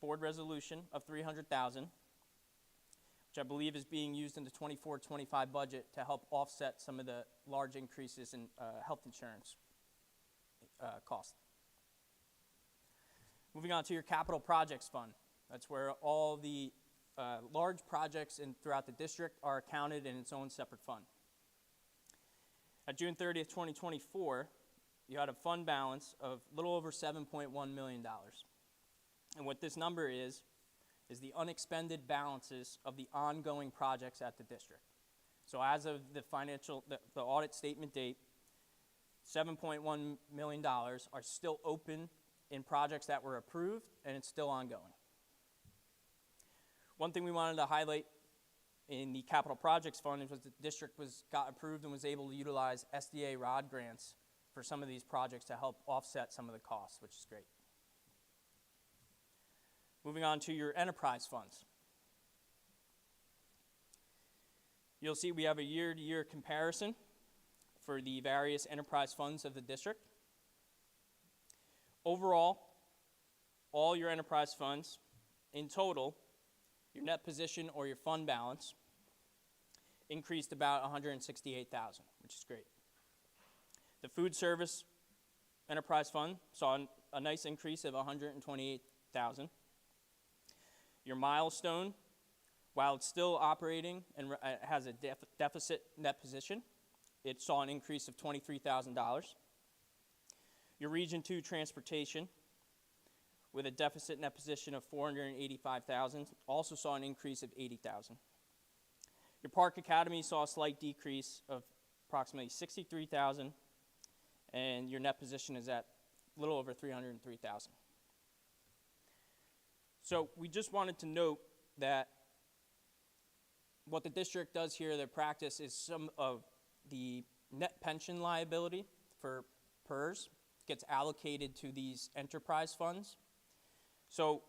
board resolution of $300,000, which I believe is being used in the 24-25 budget to help offset some of the large increases in health insurance costs. Moving on to your capital projects fund. That's where all the large projects throughout the district are accounted in its own separate fund. At June 30th, 2024, you had a fund balance of a little over $7.1 million. And what this number is the unexpended balances of the ongoing projects at the district. So as of the audit statement date, $7.1 million are still open in projects that were approved, and it's still ongoing. One thing we wanted to highlight in the capital projects fund was the district got approved and was able to utilize SDA ROD grants for some of these projects to help offset some of the costs, which is great. Moving on to your enterprise funds. You'll see we have a year-to-year comparison for the various enterprise funds of the district. Overall, all your enterprise funds, in total, your net position or your fund balance increased about $168,000, which is great. The food service enterprise fund saw a nice increase of $128,000. Your milestone, while it's still operating and has a deficit net position, it saw an increase of $23,000. Your Region 2 transportation, with a deficit net position of $485,000, also saw an increase of $80,000. Your Park Academy saw a slight decrease of approximately $63,000, and your net position is at a little over $303,000. So we just wanted to note that what the district does here, their practice is some of the net pension liability for PERS gets allocated to these enterprise funds. So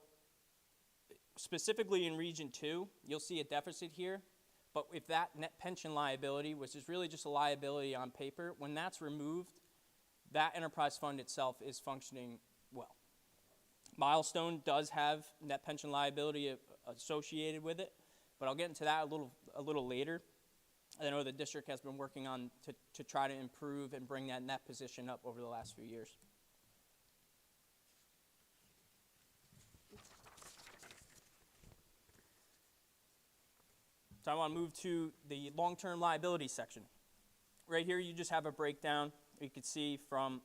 specifically in Region 2, you'll see a deficit here, but if that net pension liability, which is really just a liability on paper, when that's removed, that enterprise fund itself is functioning well. Milestone does have net pension liability associated with it, but I'll get into that a little later. I know the district has been working on to try to improve and bring that net position up over the last few years. So I want to move to the long-term liability section. Right here, you just have a breakdown. You can see from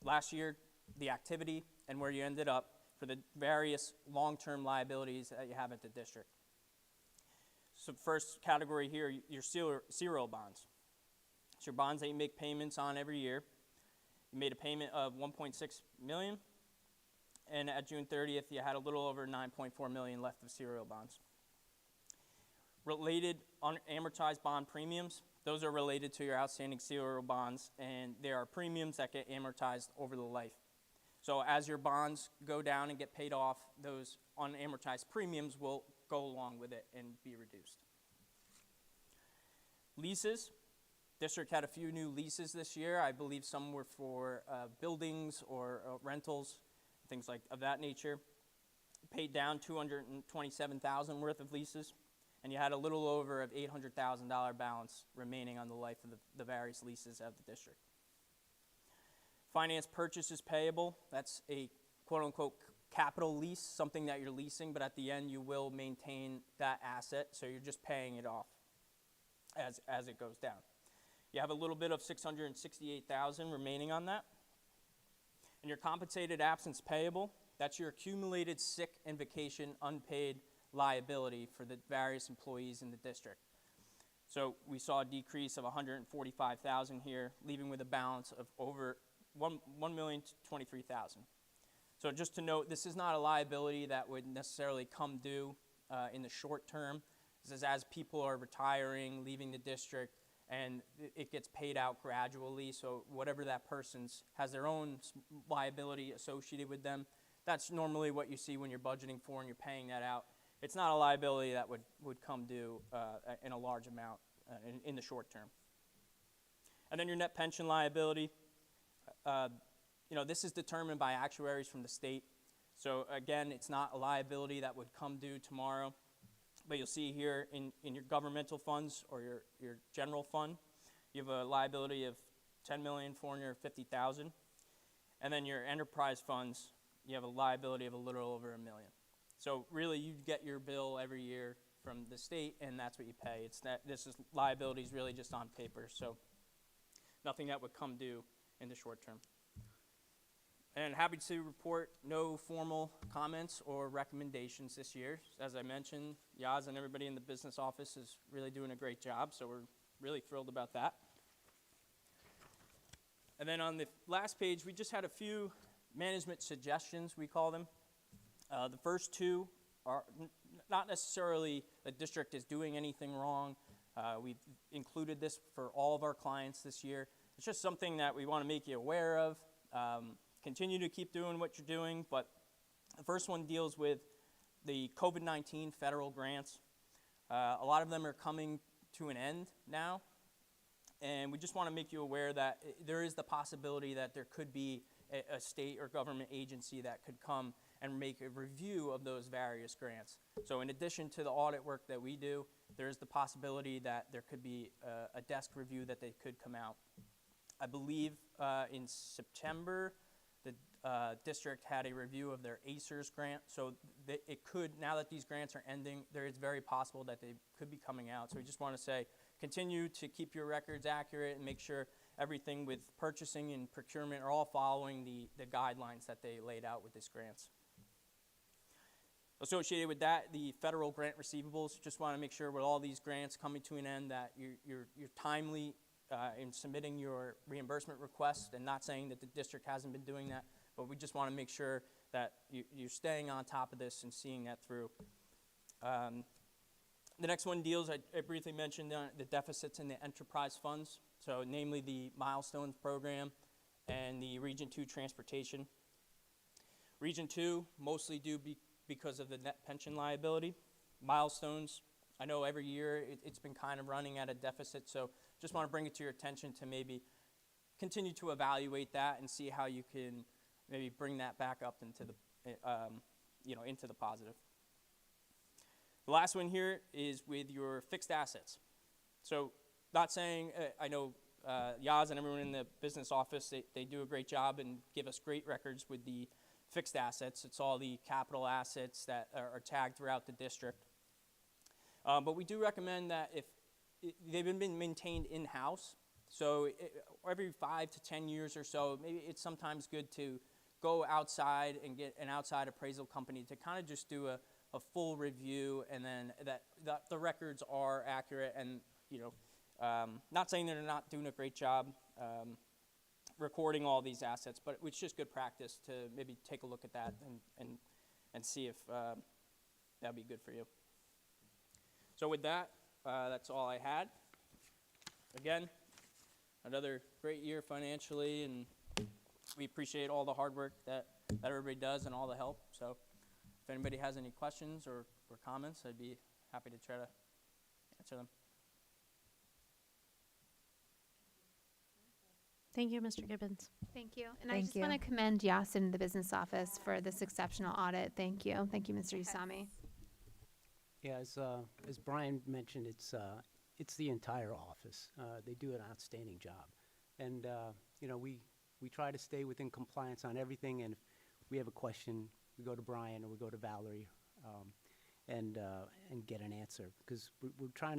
last year, the activity, and where you ended up for the various long-term liabilities that you have at the district. So first category here, your serial bonds. It's your bonds that you make payments on every year. You made a payment of $1.6 million, and at June 30th, you had a little over $9.4 million left of serial bonds. Related unamortized bond premiums, those are related to your outstanding serial bonds, and there are premiums that get amortized over the life. So as your bonds go down and get paid off, those unamortized premiums will go along with it and be reduced. Leases. District had a few new leases this year. I believe some were for buildings or rentals, things like of that nature. Paid down $227,000 worth of leases, and you had a little over of $800,000 balance remaining on the life of the various leases at the district. Finance purchases payable. That's a quote-unquote capital lease, something that you're leasing, but at the end you will maintain that asset, so you're just paying it off as it goes down. You have a little bit of $668,000 remaining on that. And your compensated absence payable, that's your accumulated sick and vacation unpaid liability for the various employees in the district. So we saw a decrease of $145,000 here, leaving with a balance of over $1,023,000. So just to note, this is not a liability that would necessarily come due in the short term. This is as people are retiring, leaving the district, and it gets paid out gradually. So whatever that person's has their own liability associated with them. That's normally what you see when you're budgeting for and you're paying that out. It's not a liability that would come due in a large amount in the short term. And then your net pension liability. This is determined by actuaries from the state. So again, it's not a liability that would come due tomorrow. But you'll see here in your governmental funds or your general fund, you have a liability of $10,450,000. And then your enterprise funds, you have a liability of a little over $1 million. So really, you get your bill every year from the state, and that's what you pay. Liability is really just on paper, so nothing that would come due in the short term. And happy to report no formal comments or recommendations this year. As I mentioned, Yaz and everybody in the business office is really doing a great job, so we're really thrilled about that. And then on the last page, we just had a few management suggestions, we call them. The first two are not necessarily the district is doing anything wrong. We've included this for all of our clients this year. It's just something that we want to make you aware of. Continue to keep doing what you're doing, but the first one deals with the COVID-19 federal grants. A lot of them are coming to an end now, and we just want to make you aware that there is the possibility that there could be a state or government agency that could come and make a review of those various grants. So in addition to the audit work that we do, there's the possibility that there could be a desk review that they could come out. I believe in September, the district had a review of their ACERS grant. So it could, now that these grants are ending, there is very possible that they could be coming out. So we just want to say, continue to keep your records accurate and make sure everything with purchasing and procurement are all following the guidelines that they laid out with these grants. Associated with that, the federal grant receivables, just want to make sure with all these grants coming to an end that you're timely in submitting your reimbursement request, and not saying that the district hasn't been doing that, but we just want to make sure that you're staying on top of this and seeing that through. The next one deals, I briefly mentioned the deficits in the enterprise funds, so namely the Milestones program and the Region 2 transportation. Region 2 mostly due because of the net pension liability. Milestones, I know every year it's been kind of running at a deficit, so just want to bring it to your attention to maybe continue to evaluate that and see how you can maybe bring that back up into the, into the positive. The last one here is with your fixed assets. So not saying, I know Yaz and everyone in the business office, they do a great job and give us great records with the fixed assets. It's all the capital assets that are tagged throughout the district. But we do recommend that if they've been maintained in-house, so every 5 to 10 years or so, maybe it's sometimes good to go outside and get an outside appraisal company to kind of just do a full review, and then that the records are accurate, and not saying they're not doing a great job recording all these assets, but it's just good practice to maybe take a look at that and see if that'd be good for you. So with that, that's all I had. Again, another great year financially, and we appreciate all the hard work that everybody does and all the help. So if anybody has any questions or comments, I'd be happy to try to answer them. Thank you, Mr. Gibbons. Thank you. And I Thank just want to you. commend Yas and the business office for this exceptional audit. Thank you. Thank you, Mr. Usami. Yeah, as Brian mentioned, it's the entire office. They do an outstanding job. And, we try to stay within compliance on everything, and if we have a question, we go to Brian or we go to Valerie and get an answer, because we try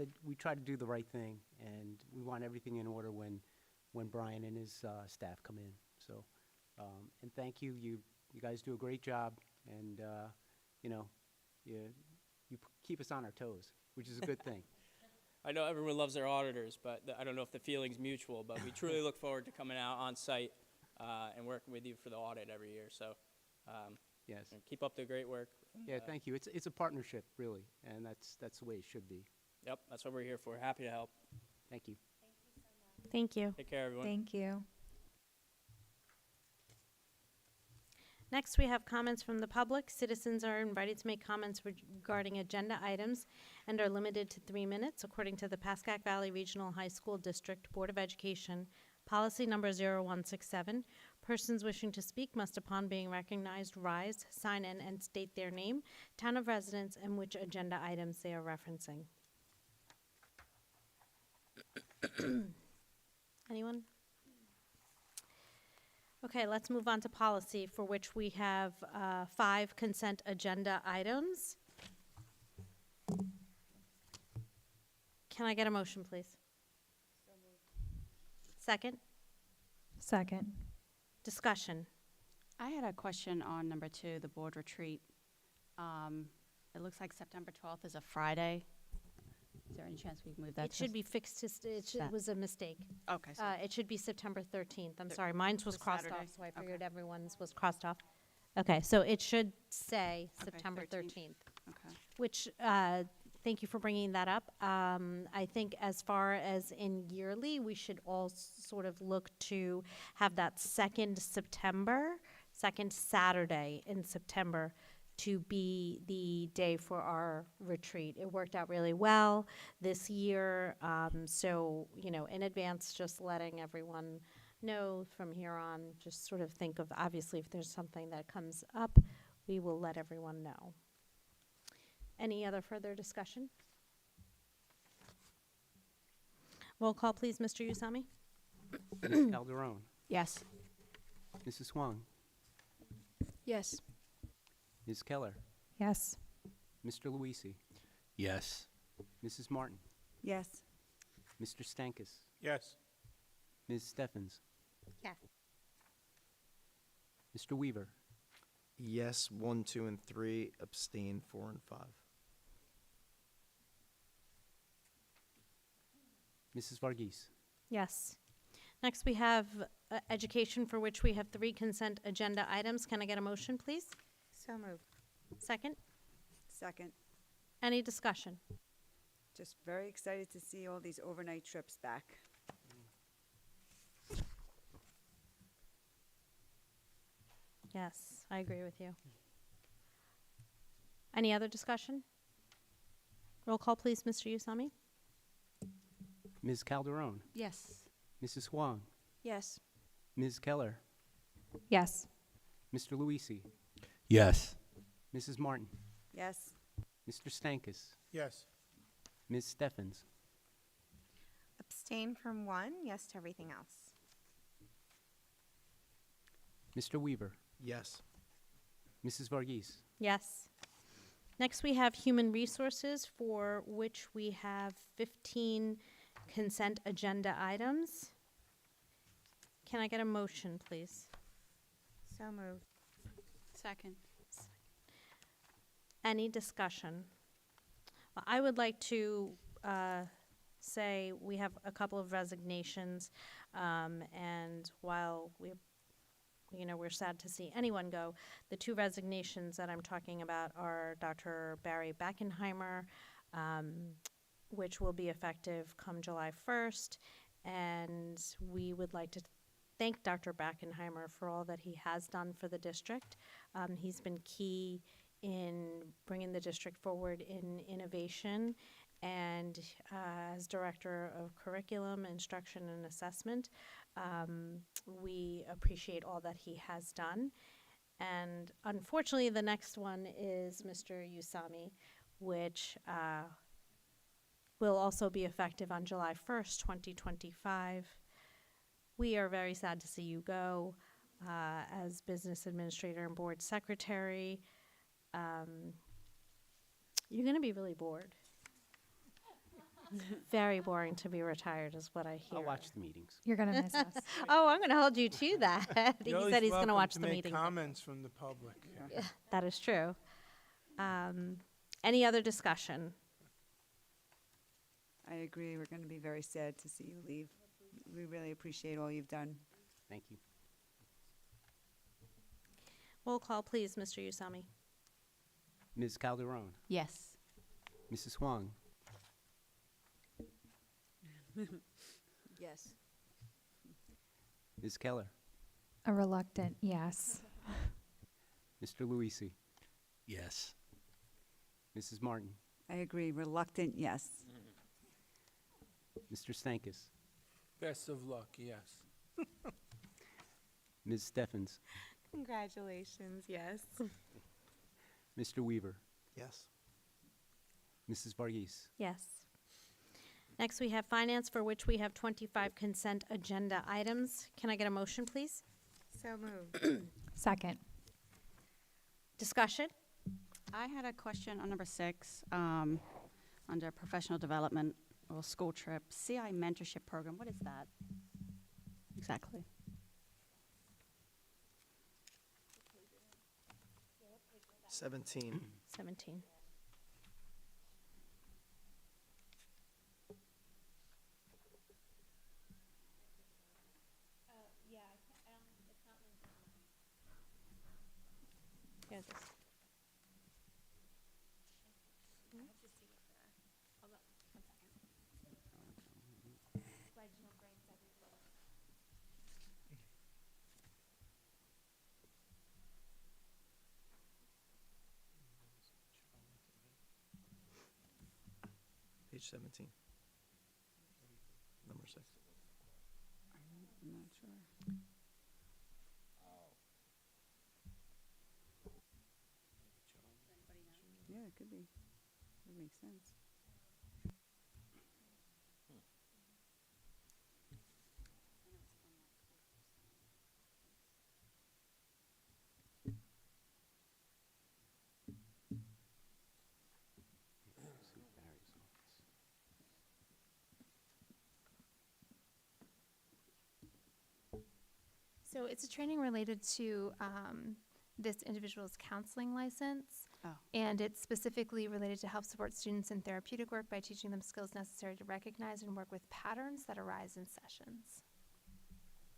to do the right thing, and we want everything in order when Brian and his staff come in. So, and thank you. You guys do a great job, and you keep us on our toes, which is a good thing. I know everyone loves their auditors, but I don't know if the feeling's mutual, but we truly look forward to coming out on site and working with you for the audit every year. So Yes. keep up the great work. Yeah, thank you. It's a partnership, really, and that's the way it should be. Yep, that's what we're here for. Happy to help. Thank you. Thank you. Take care, everyone. Thank you. Next, we have comments from the public. Citizens are invited to make comments regarding agenda items and are limited to 3 minutes, according to the Pascack Valley Regional High School District Board of Education, policy number 0167. Persons wishing to speak must, upon being recognized, rise, sign in, and state their name, town of residence, and which agenda items they are referencing. Anyone? Okay, let's move on to policy, for which we have 5 consent agenda items. Can I get a motion, please? Second? Second. Discussion. I had a question on number 2, the board retreat. It looks like September 12th is a Friday. Is there any chance we can move that? It should be fixed to, it was a mistake. Okay. So It should be September 13th. I'm sorry, mine was the crossed Saturday? off, so I Okay. figured everyone's was crossed off. Okay, so it should say Okay, September 13th. 13th. okay. Which, thank you for bringing that up. I think as far as in yearly, we should all sort of look to have that second Saturday in September to be the day for our retreat. It worked out really well this year. So, in advance, just letting everyone know from here on, just sort of think of, obviously, if there's something that comes up, we will let everyone know. Any other further discussion? Roll call, please, Mr. Usami. Ms. Calderon, Yes. Mrs. Huang, Yes. Ms. Keller, Yes. Mr. Luisi, Yes. Mrs. Martin, Yes. Mr. Stankus, Yes. Ms. Steffens, Yes. Mr. Weaver, Yes, 1, 2, and 3, abstain 4 and 5. Mrs. Varghese. Yes. Next, we have education, for which we have 3 consent agenda items. Can I get a motion, please? So moved. Second? Second. Any discussion? Just very excited to see all these overnight trips back. Yes, I agree with you. Any other discussion? Roll call, please, Mr. Usami. Ms. Calderon, Yes. Mrs. Huang, Yes. Ms. Keller, Yes. Mr. Luisi, Yes. Mrs. Martin, Yes. Mr. Stankus, Yes. Ms. Steffens, Abstain from one, yes to everything else. Mr. Weaver, Yes. Mrs. Varghese. Yes. Next, we have Human Resources, for which we have 15 consent agenda items. Can I get a motion, please? So moved. Second. Any discussion? Well, I would like to say we have a couple of resignations, and while we're sad to see anyone go, the two resignations that I'm talking about are Dr. Barry Beckenheimer, which will be effective come July 1st, and we would like to thank Dr. Beckenheimer for all that he has done for the district. He's been key in bringing the district forward in innovation, and as Director of Curriculum, Instruction, and Assessment, we appreciate all that he has done. And unfortunately, the next one is Mr. Usami, which will also be effective on July 1st, 2025. We are very sad to see you go as Business Administrator and Board Secretary. You're going to be really bored. Very boring to be retired is what I hear. I'll watch the meetings. You're going to miss us. Oh, I'm going to hold you to that. He said he's going to watch the meeting. Comments from the public. Yeah, that is true. Any other discussion? I agree. We're going to be very sad to see you leave. We really appreciate all you've done. Thank you. Roll call, please, Mr. Usami. Ms. Calderon, Yes. Mrs. Huang, Yes. Ms. Keller, A reluctant yes. Mr. Luisi, Yes. Mrs. Martin, I agree. Reluctant, yes. Mr. Stankus, Best of luck, yes. Ms. Steffens, Congratulations, yes. Mr. Weaver, Yes. Mrs. Varghese. Yes. Next, we have Finance, for which we have 25 consent agenda items. Can I get a motion, please? So moved. Second. Discussion? I had a question on number 6, under professional development or school trip, CI mentorship program. What is that exactly? Seventeen. 17. Here it is. Page 17. Number 6. I'm not sure. Yeah, it could be. That makes sense. So it's a training related to this individual's counseling license. Oh. And it's specifically related to help support students in therapeutic work by teaching them skills necessary to recognize and work with patterns that arise in sessions.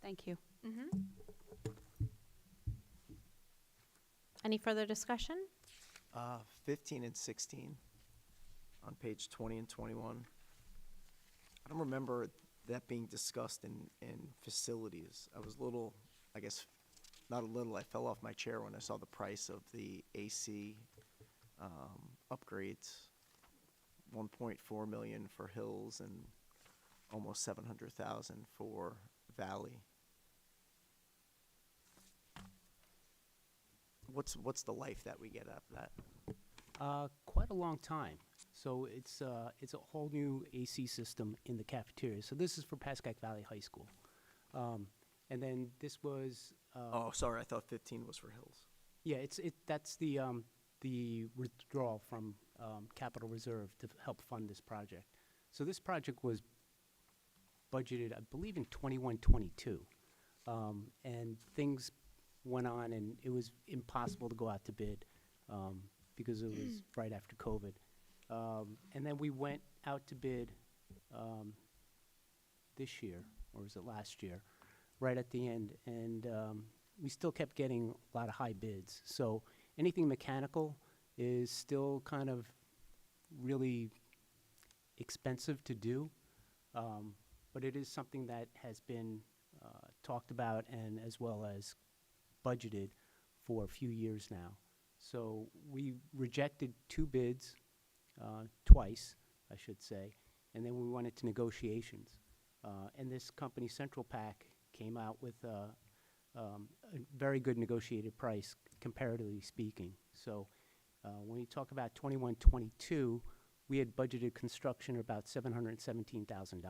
Thank you. Mm-hmm. Any further discussion? 15 and 16. on page 20 and 21. I don't remember that being discussed in facilities. I was a little, I guess, not a little, I fell off my chair when I saw the price of the AC upgrades. 1.4 million for Hills and almost 700,000 for Valley. What's the life that we get out of that? Quite a long time. So it's a whole new AC system in the cafeteria. So this is for Pascack Valley High School. And then this was. Oh, sorry, I thought 15 was for Hills. Yeah, that's the withdrawal from capital reserve to help fund this project. So this project was budgeted, I believe, in 21-22, and things went on, and it was impossible to go out to bid because it was right after COVID. And then we went out to bid this year, or was it last year, right at the end, and we still kept getting a lot of high bids. So anything mechanical is still kind of really expensive to do, but it is something that has been talked about and as well as budgeted for a few years now. So we rejected 2 bids, twice, I should say, and then we went into negotiations. And this company, Central Pack, came out with a very good negotiated price, comparatively speaking. So when you talk about 21-22, we had budgeted construction about $717,000.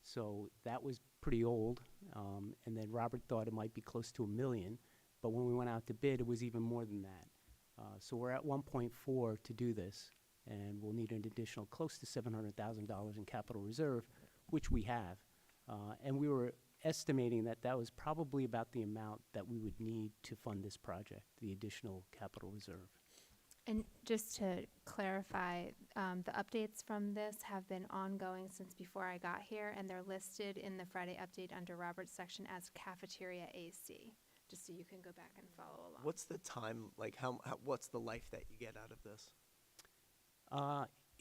So that was pretty old, and then Robert thought it might be close to $1 million, but when we went out to bid, it was even more than that. So we're at 1.4 to do this, and we'll need an additional close to $700,000 in capital reserve, which we have. And we were estimating that that was probably about the amount that we would need to fund this project, the additional capital reserve. And just to clarify, the updates from this have been ongoing since before I got here, and they're listed in the Friday update under Robert's section as cafeteria AC, just so you can go back and follow along. What's the time, like what's the life that you get out of this?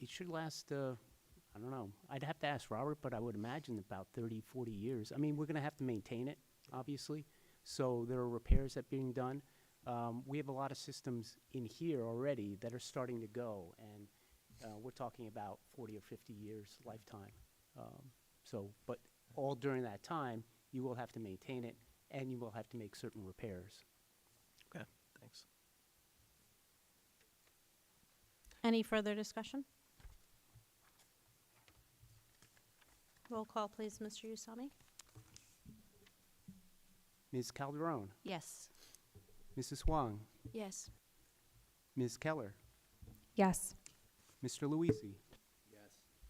It should last, I don't know. I'd have to ask Robert, but I would imagine about 30, 40 years. I mean, we're going to have to maintain it, obviously. So there are repairs that are being done. We have a lot of systems in here already that are starting to go, and we're talking about 40 or 50 years lifetime. But all during that time, you will have to maintain it, and you will have to make certain repairs. Okay, thanks. Any further discussion? Roll call, please, Mr. Usami. Ms. Calderon, Yes. Mrs. Huang, Yes. Ms. Keller, Yes. Mr. Luisi,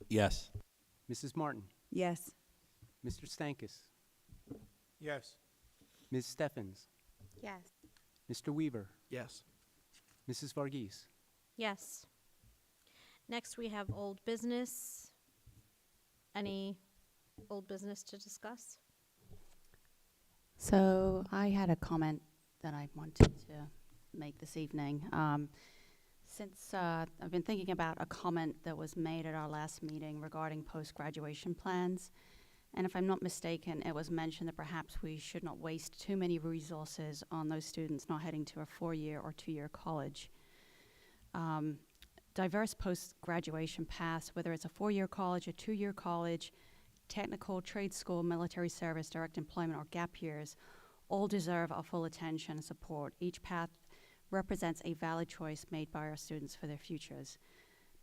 Yes. Mrs. Martin, Yes. Mr. Stankus, Yes. Ms. Steffens, Yes. Mr. Weaver, Yes. Mrs. Varghese. Yes. Next, we have old business. Any old business to discuss? So I had a comment that I wanted to make this evening. Since I've been thinking about a comment that was made at our last meeting regarding post-graduation plans, and if I'm not mistaken, it was mentioned that perhaps we should not waste too many resources on those students not heading to a 4-year or 2-year college. Diverse post-graduation paths, whether it's a 4-year college, a 2-year college, technical, trade school, military service, direct employment, or gap years, all deserve our full attention and support. Each path represents a valid choice made by our students for their futures.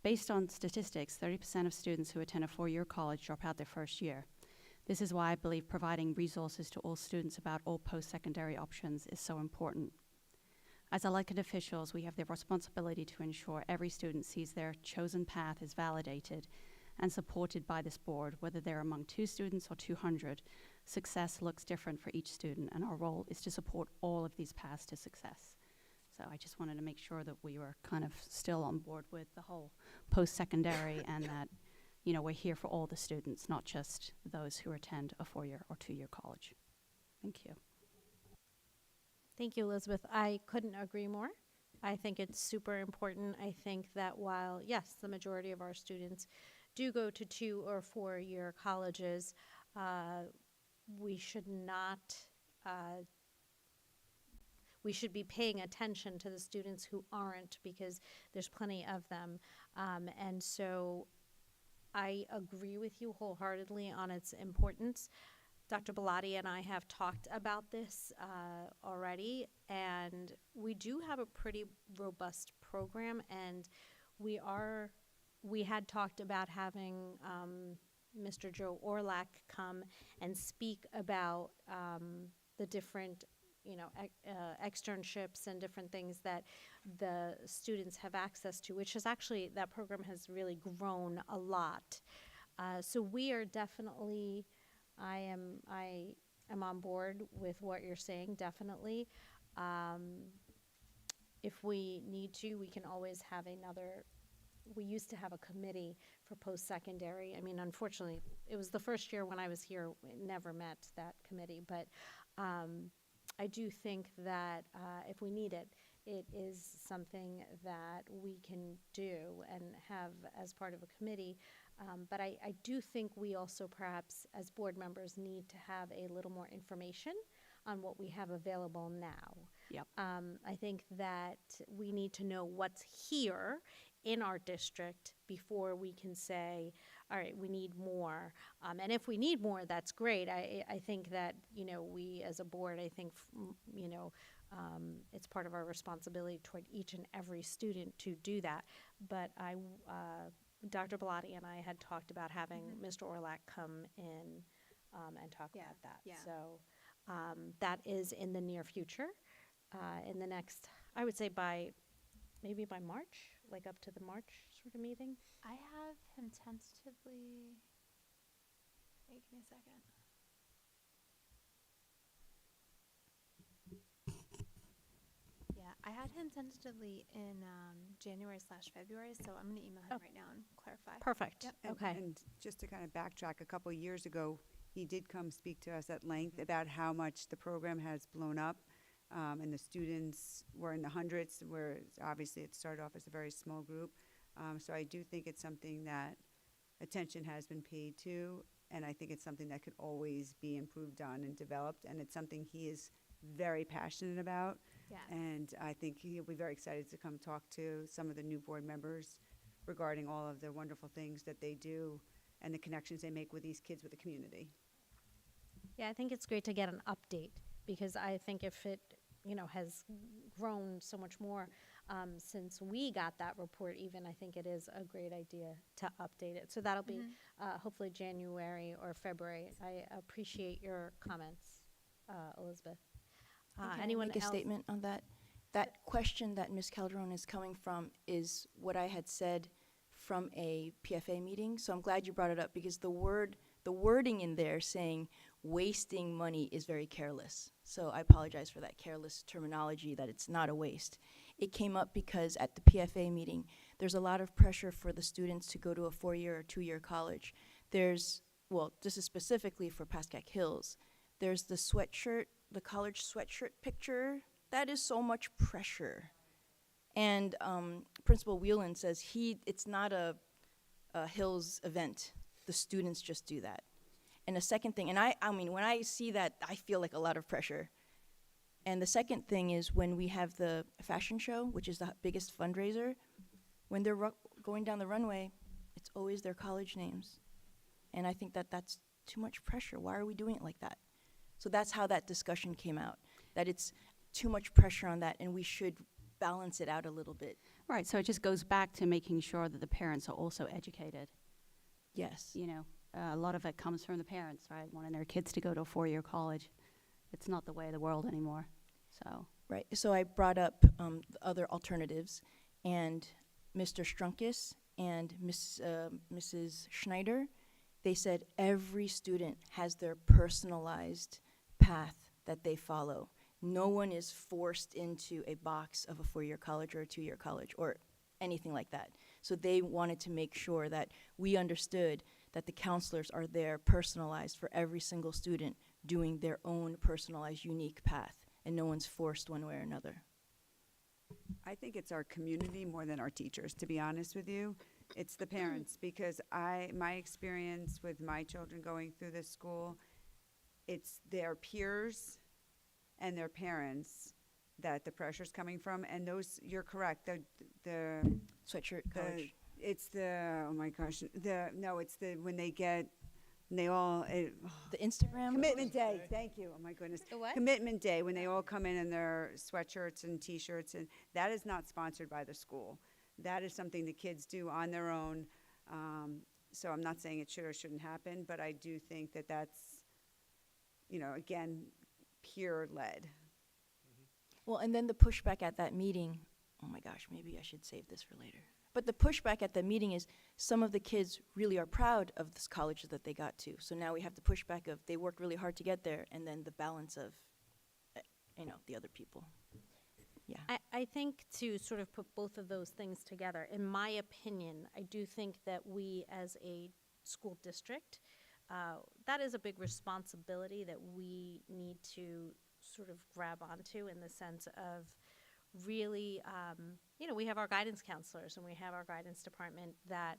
Based on statistics, 30% of students who attend a 4-year college drop out their first year. This is why I believe providing resources to all students about all post-secondary options is so important. As elected officials, we have the responsibility to ensure every student sees their chosen path is validated and supported by this board, whether they're among 2 students or 200. Success looks different for each student, and our role is to support all of these paths to success. So I just wanted to make sure that we were kind of still on board with the whole post-secondary and that, you know, we're here for all the students, not just those who attend a 4-year or 2-year college. Thank you. Thank you, Elizabeth. I couldn't agree more. I think it's super important. I think that while, yes, the majority of our students do go to 2 or 4-year colleges, we should not, we should be paying attention to the students who aren't, because there's plenty of them. And so I agree with you wholeheartedly on its importance. Dr. Bellotti and I have talked about this already, and we do have a pretty robust program, and we had talked about having Mr. Joe Orlack come and speak about the different, externships and different things that the students have access to, which is actually, that program has really grown a lot. So we are definitely, I am on board with what you're saying, definitely. If we need to, we can always have another, we used to have a committee for post-secondary. I mean, unfortunately, it was the first year when I was here, it never met, that committee, but I do think that if we need it, it is something that we can do and have as part of a committee. But I do think we also perhaps as board members need to have a little more information on what we have available now. Yep. I think that we need to know what's here in our district before we can say, all right, we need more. And if we need more, that's great. I think that, we as a board, I think, it's part of our responsibility toward each and every student to do that. But Dr. Bellotti and I had talked about having Mr. Orlack come in and talk about that. yeah. So that is in the near future. In the next, I would say maybe by March, like up to the March sort of meeting. I have him tentatively. Wait, give me a second. Yeah, I had him tentatively in January/February, so I'm going to email him right now and clarify. Perfect. Yep. Okay. And just to kind of backtrack, a couple years ago, he did come speak to us at length about how much the program has blown up, and the students were in the hundreds, where obviously it started off as a very small group. So I do think it's something that attention has been paid to, and I think it's something that could always be improved on and developed, and it's something he is very passionate about. Yes. And I think he'll be very excited to come talk to some of the new board members regarding all of the wonderful things that they do and the connections they make with these kids, with the community. Yeah, I think it's great to get an update, because I think if it, has grown so much more since we got that report even, I think it is a great idea to update it. So that'll be hopefully January or February. I appreciate your comments, Elizabeth. Can Anyone I make a else? statement on that? That question that Ms. Calderon is coming from is what I had said from a PFA meeting. So I'm glad you brought it up, because the wording in there saying wasting money is very careless. So I apologize for that careless terminology, that it's not a waste. It came up because at the PFA meeting, there's a lot of pressure for the students to go to a 4-year or 2-year college. This is specifically for Pascack Hills. There's the sweatshirt, the college sweatshirt picture. That is so much pressure. And Principal Whelan says it's not a Hills event. The students just do that. And the second thing, and I mean, when I see that, I feel like a lot of pressure. And the second thing is when we have the fashion show, which is the biggest fundraiser, when they're going down the runway, it's always their college names. And I think that that's too much pressure. Why are we doing it like that? So that's how that discussion came out, that it's too much pressure on that, and we should balance it out a little bit. Right, so it just goes back to making sure that the parents are also educated. Yes. A lot of it comes from the parents, right? Wanting their kids to go to a 4-year college. It's not the way of the world anymore, so. Right, so I brought up the other alternatives, and Mr. Strunkus and Mrs. Schneider, they said every student has their personalized path that they follow. No one is forced into a box of a 4-year college or a 2-year college or anything like that. So they wanted to make sure that we understood that the counselors are there personalized for every single student, doing their own personalized, unique path, and no one's forced one way or another. I think it's our community more than our teachers, to be honest with you. It's the parents, because my experience with my children going through this school, it's their peers and their parents that the pressure's coming from, and those, you're correct, the Sweatshirt the, college. it's the, oh my gosh, it's the, when they get, they all, The Instagram. Commitment Day, thank you, oh my goodness. The what? Commitment Day, when they all come in their sweatshirts and T-shirts, and that is not sponsored by the school. That is something the kids do on their own. So I'm not saying it should or shouldn't happen, but I do think that that's, again, peer-led. Well, and then the pushback at that meeting, oh my gosh, maybe I should save this for later. But the pushback at the meeting is some of the kids really are proud of this college that they got to. So now we have the pushback of they worked really hard to get there, and then the balance of, the other people. Yeah. I think to sort of put both of those things together, in my opinion, I do think that we as a school district, that is a big responsibility that we need to sort of grab onto, in the sense of really, we have our guidance counselors and we have our guidance department that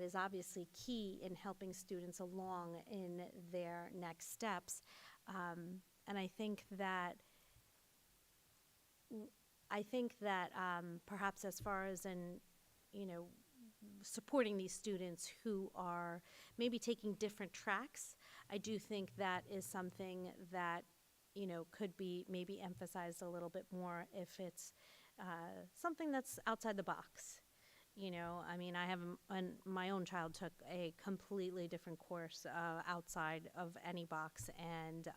is obviously key in helping students along in their next steps. And I think that perhaps as far as supporting these students who are maybe taking different tracks, I do think that is something that, could be maybe emphasized a little bit more if it's something that's outside the box. I have my own child took a completely different course outside of any box, and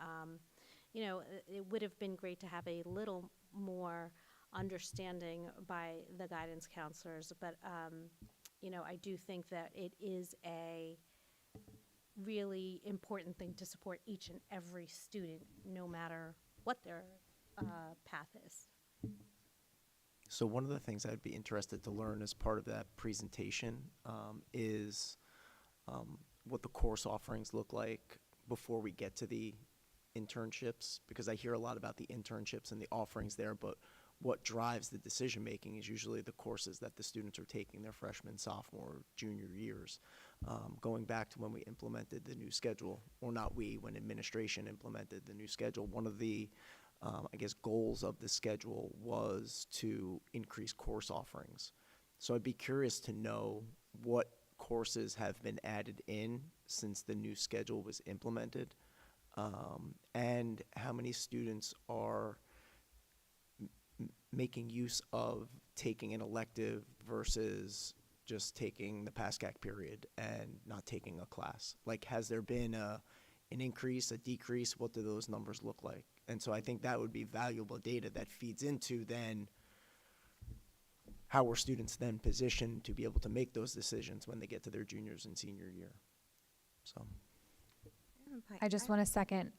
it would have been great to have a little more understanding by the guidance counselors, but I do think that it is a really important thing to support each and every student, no matter what their path is. So one of the things I'd be interested to learn as part of that presentation is what the course offerings look like before we get to the internships, because I hear a lot about the internships and the offerings there, but what drives the decision making is usually the courses that the students are taking their freshman, sophomore, junior years. Going back to when we implemented the new schedule, or not we, when administration implemented the new schedule, one of the goals of the schedule was to increase course offerings. So I'd be curious to know what courses have been added in since the new schedule was implemented, and how many students are making use of taking an elective versus just taking the Pascack period and not taking a class. Like, has there been an increase, a decrease? What do those numbers look like? And so I think that would be valuable data that feeds into then how are students then positioned to be able to make those decisions when they get to their juniors and senior year. So. I just want to second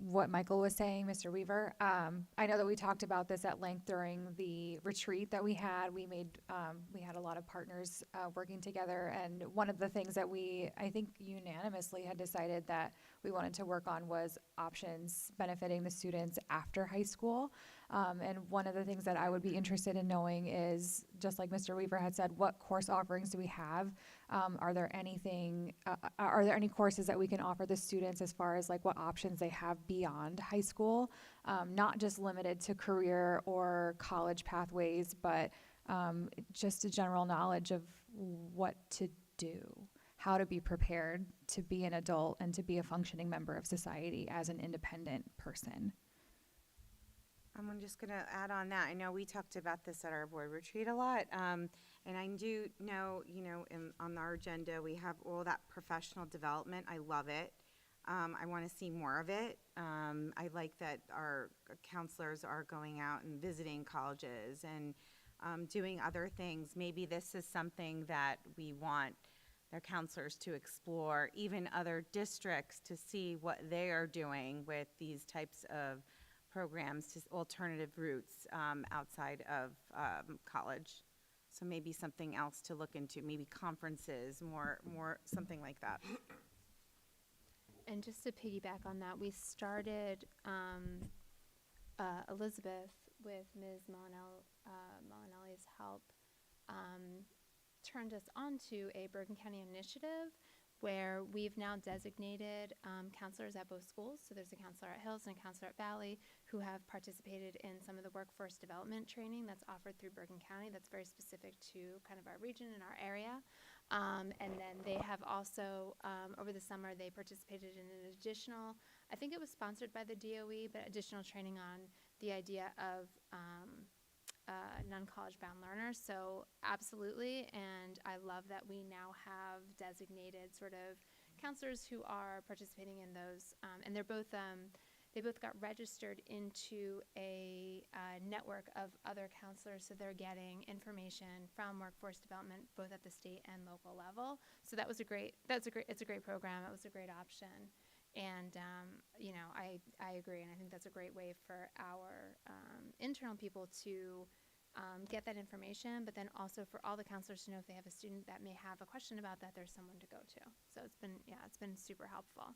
what Michael was saying, Mr. Weaver. I know that we talked about this at length during the retreat that we had. We had a lot of partners working together, and one of the things that we, I think, unanimously had decided that we wanted to work on was options benefiting the students after high school. And one of the things that I would be interested in knowing is, just like Mr. Weaver had said, what course offerings do we have? Are there any courses that we can offer the students as far as like what options they have beyond high school, not just limited to career or college pathways, but just a general knowledge of what to do, how to be prepared to be an adult and to be a functioning member of society as an independent person. I'm just going to add on that. I know we talked about this at our board retreat a lot, and I do know, on our agenda, we have all that professional development. I love it. I want to see more of it. I like that our counselors are going out and visiting colleges and doing other things. Maybe this is something that we want their counselors to explore, even other districts, to see what they are doing with these types of programs, to alternative routes outside of college. So maybe something else to look into, maybe conferences, more something like that. And just to piggyback on that, we started, Elizabeth with Ms. Molinelli's help, turned us on to a Bergen County initiative where we've now designated counselors at both schools. So there's a counselor at Hills and a counselor at Valley who have participated in some of the workforce development training that's offered through Bergen County that's very specific to kind of our region and our area. And then they have also, over the summer, they participated in an additional, I think it was sponsored by the DOE, but additional training on the idea of non-college bound learners. So absolutely, and I love that we now have designated sort of counselors who are participating in those, and they're both, they both got registered into a network of other counselors, so they're getting information from workforce development both at the state and local level. So that was it's a great program. It was a great option. And, you know, I agree, and I think that's a great way for our internal people to get that information, but then also for all the counselors to know if they have a student that may have a question about that, there's someone to go to. So it's been super helpful.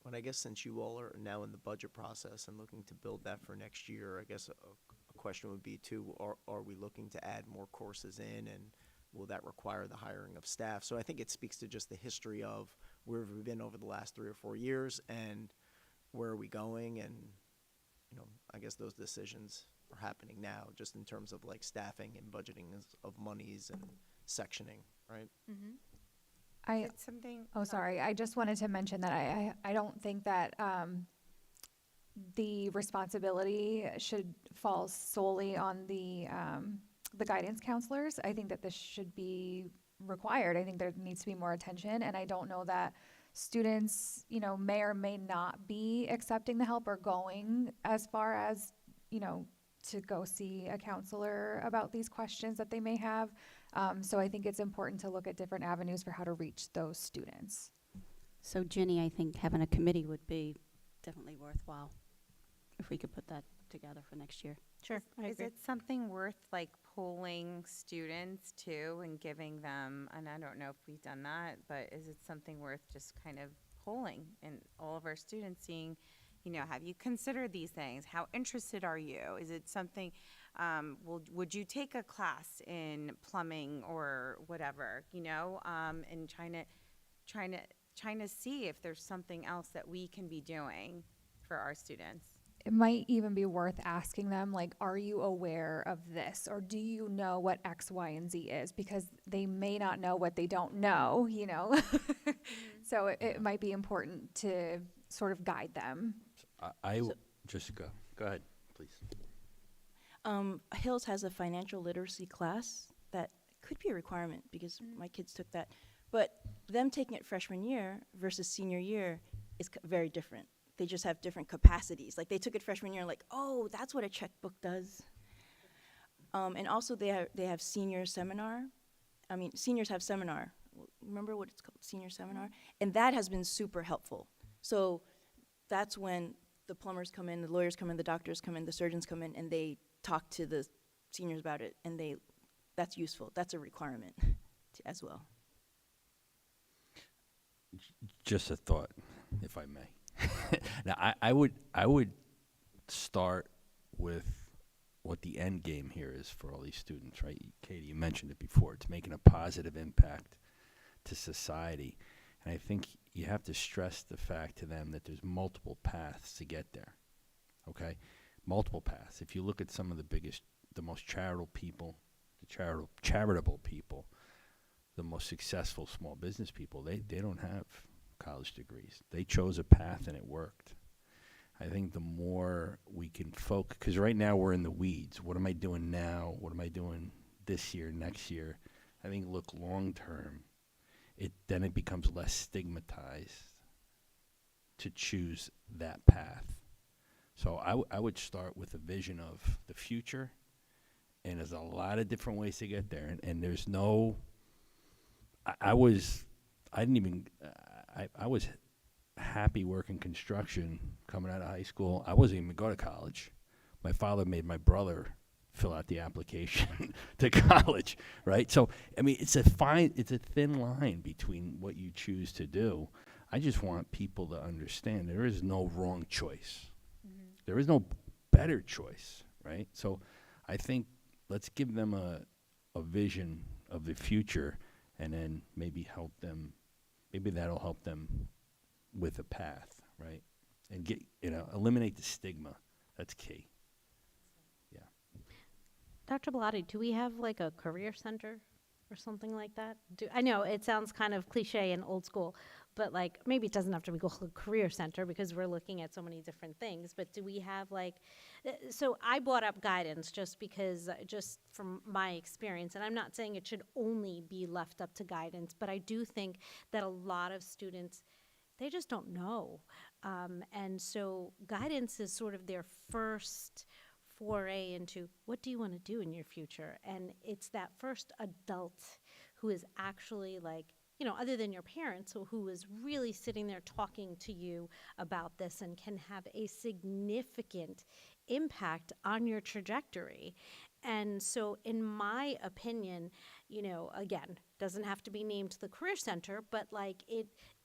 Well, I guess since you all are now in the budget process and looking to build that for next year, I guess a question would be too, are we looking to add more courses in, and will that require the hiring of staff? So I think it speaks to just the history of where have we been over the last 3 or 4 years and where are we going, and, you know, I guess those decisions are happening now just in terms of like staffing and budgeting of monies and sectioning, right? Mm-hmm. It's something. Sorry. I just wanted to mention that I don't think that the responsibility should fall solely on the guidance counselors. I think that this should be required. I think there needs to be more attention, and I don't know that students, you know, may or may not be accepting the help or going as far as, you know, to go see a counselor about these questions that they may have. So I think it's important to look at different avenues for how to reach those students. So Ginny, I think having a committee would be definitely worthwhile if we could put that together for next year. Sure, I Is agree. it something worth like polling students too and giving them, and I don't know if we've done that, but is it something worth just kind of polling and all of our students seeing, you know, have you considered these things? How interested are you? Is it something, would you take a class in plumbing or whatever, you know, and trying to see if there's something else that we can be doing for our students? It might even be worth asking them, like, are you aware of this? Or do you know what X, Y, and Z is? Because they may not know what they don't know, you know? So it might be important to sort of guide them. Just go ahead, please. Hills has a financial literacy class that could be a requirement because my kids took that. But them taking it freshman year versus senior year is very different. They just have different capacities. Like they took it freshman year and like, oh, that's what a checkbook does. And also they have senior seminar. I mean, seniors have seminar. Remember what it's called, senior seminar? And that has been super helpful. So that's when the plumbers come in, the lawyers come in, the doctors come in, the surgeons come in, and they talk to the seniors about it, and that's useful. That's a requirement as well. Just a thought, if I may. Now, I would start with what the end game here is for all these students, right? Katie, you mentioned it before. It's making a positive impact to society. And I think you have to stress the fact to them that there's multiple paths to get there, okay? Multiple paths. If you look at some of the most charitable people, the charitable people, the most successful small business people, they don't have college degrees. They chose a path and it worked. I think the more we can focus, because right now we're in the weeds. What am I doing now? What am I doing this year, next year? I think look long term. Then it becomes less stigmatized to choose that path. So I would start with a vision of the future, and there's a lot of different ways to get there. And there's no, I was happy working construction coming out of high school. I wasn't even going to college. My father made my brother fill out the application to college, right? So, I mean, it's a thin line between what you choose to do. I just want people to understand there is no wrong choice. Mm-hmm. There is no better choice. right? So I think let's give them a vision of the future, and then maybe that'll help them with a path, right? And eliminate the stigma. That's key. Yeah. Dr. Bellotti, do we have like a career center or something like that? I know it sounds kind of cliche and old school, but like maybe it doesn't have to be called a career center because we're looking at so many different things. But do we have like, so I brought up guidance just because, just from my experience, and I'm not saying it should only be left up to guidance, but I do think that a lot of students, they just don't know. And so guidance is sort of their first foray into what do you want to do in your future. And it's that first adult who is actually like, other than your parents, who is really sitting there talking to you about this and can have a significant impact on your trajectory. And so in my opinion, again, doesn't have to be named the Career Center, but like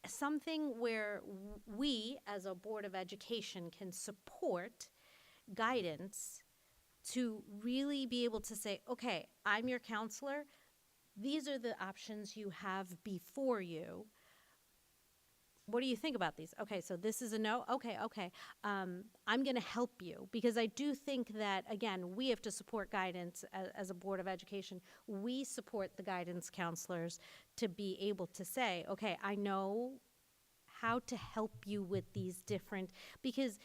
something where we as a Board of Education can support guidance to really be able to say, okay, I'm your counselor. These are the options you have before you. What do you think about these? Okay, so this is a no. Okay. I'm going to help you because I do think that, again, we have to support guidance as a Board of Education. We support the guidance counselors to be able to say, okay, I know how to help you with these different, because,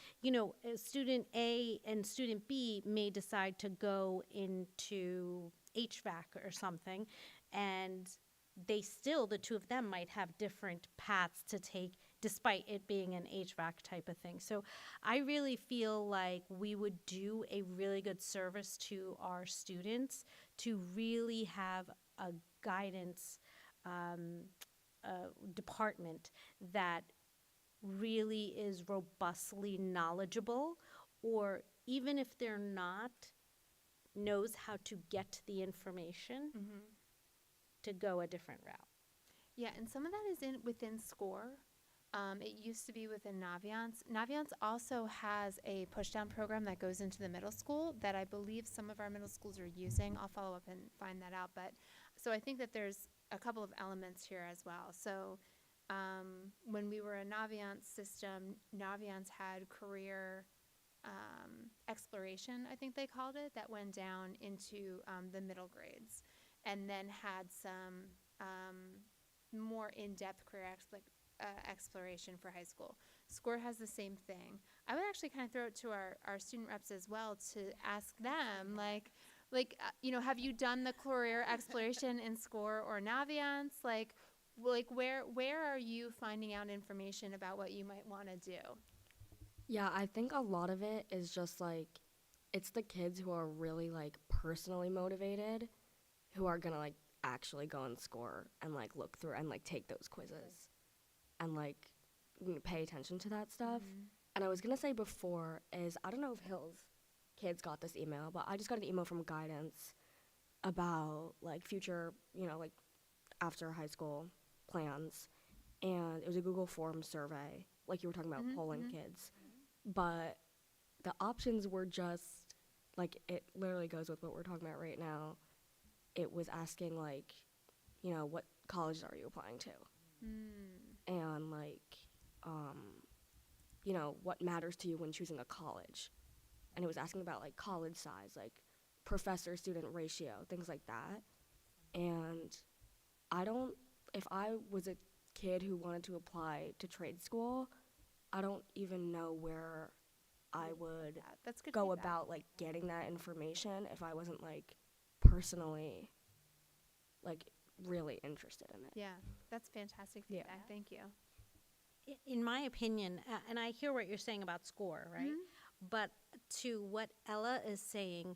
student A and student B may decide to go into HVAC or something, and the two of them might have different paths to take despite it being an HVAC type of thing. So I really feel like we would do a really good service to our students to really have a guidance department that really is robustly knowledgeable, or even if they're not, knows how to get the information to go a different route. Yeah, and some of that is within SCORE. It used to be within Naviance. Naviance also has a push-down program that goes into the middle school that I believe some of our middle schools are using. I'll follow up and find that out. But so I think that there's a couple of elements here as well. So when we were a Naviance system, Naviance had career exploration, I think they called it, that went down into the middle grades, and then had some more in-depth career exploration for high school. SCORE has the same thing. I would actually kind of throw it to our student reps as well to ask them, have you done the career exploration in SCORE or Naviance? Like where are you finding out information about what you might want to do? Yeah, I think a lot of it is just like, it's the kids who are really like personally motivated who are gonna like actually go and SCORE and like look through and like take those quizzes and like pay attention to that stuff. And I was gonna say before is, I don't know if Hill's kids got this email, but I just got an email from guidance about like future, like after high school plans, and it was a Google Forms survey, like you were talking about polling kids, but the options were just like, it literally goes with what we're talking about right now. It was asking like, what colleges are you applying to? And like, what matters to you when choosing a college? And it was asking about like college size, like professor-student ratio, things like that. And if I was a kid who wanted to apply to trade school, I don't even know where I would go about like getting that information if I wasn't like personally like really interested in it. Yeah, that's fantastic feedback. Thank you. In my opinion, and I hear what you're saying about SCORE, right? But to what Ella is saying,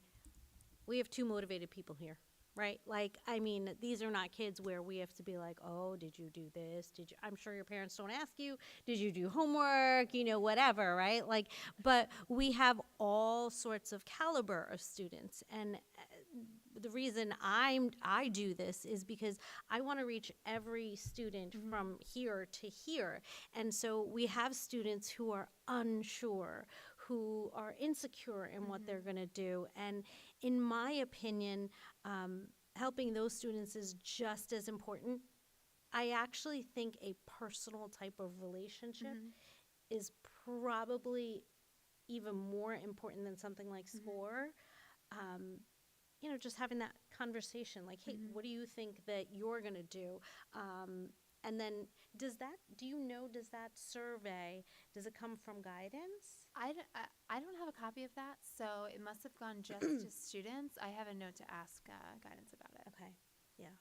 we have two motivated people here, right? Like, I mean, these are not kids where we have to be like, oh, did you do this? I'm sure your parents don't ask you, did you do homework? Whatever, right? Like, but we have all sorts of caliber of students. And the reason I do this is because I want to reach every student from here to here. And so we have students who are unsure, who are insecure in what they're going to do. And in my opinion, helping those students is just as important. I actually think a personal type of relationship is probably even more important than something like SCORE. You know, just having that conversation, like, hey, what do you think that you're going to do? And then does that survey, does it come from guidance? I don't have a copy of that, so it must have gone just to students. I have a note to ask guidance about it. Okay, yeah.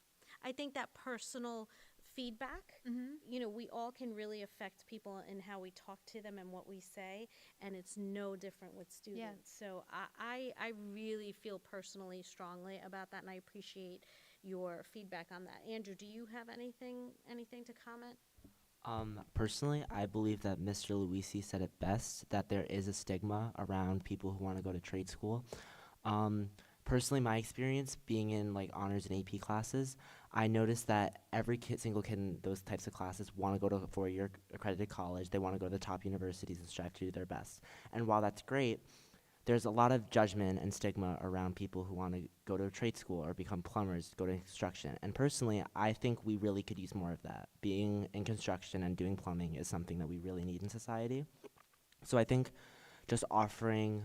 I think that personal feedback, you know, we all can really affect people in how we talk to them and what we say, and it's no different with students. So I really feel personally strongly about that, and I appreciate your feedback on that. Andrew, do you have anything to comment? Personally, I believe that Mr. Luisi said it best, that there is a stigma around people who want to go to trade school. Personally, my experience being in like honors and AP classes, I noticed that every single kid in those types of classes want to go to a four-year accredited college. They want to go to the top universities and strive to do their best. And while that's great, there's a lot of judgment and stigma around people who want to go to a trade school or become plumbers, go to construction. And personally, I think we really could use more of that. Being in construction and doing plumbing is something that we really need in society. So I think just offering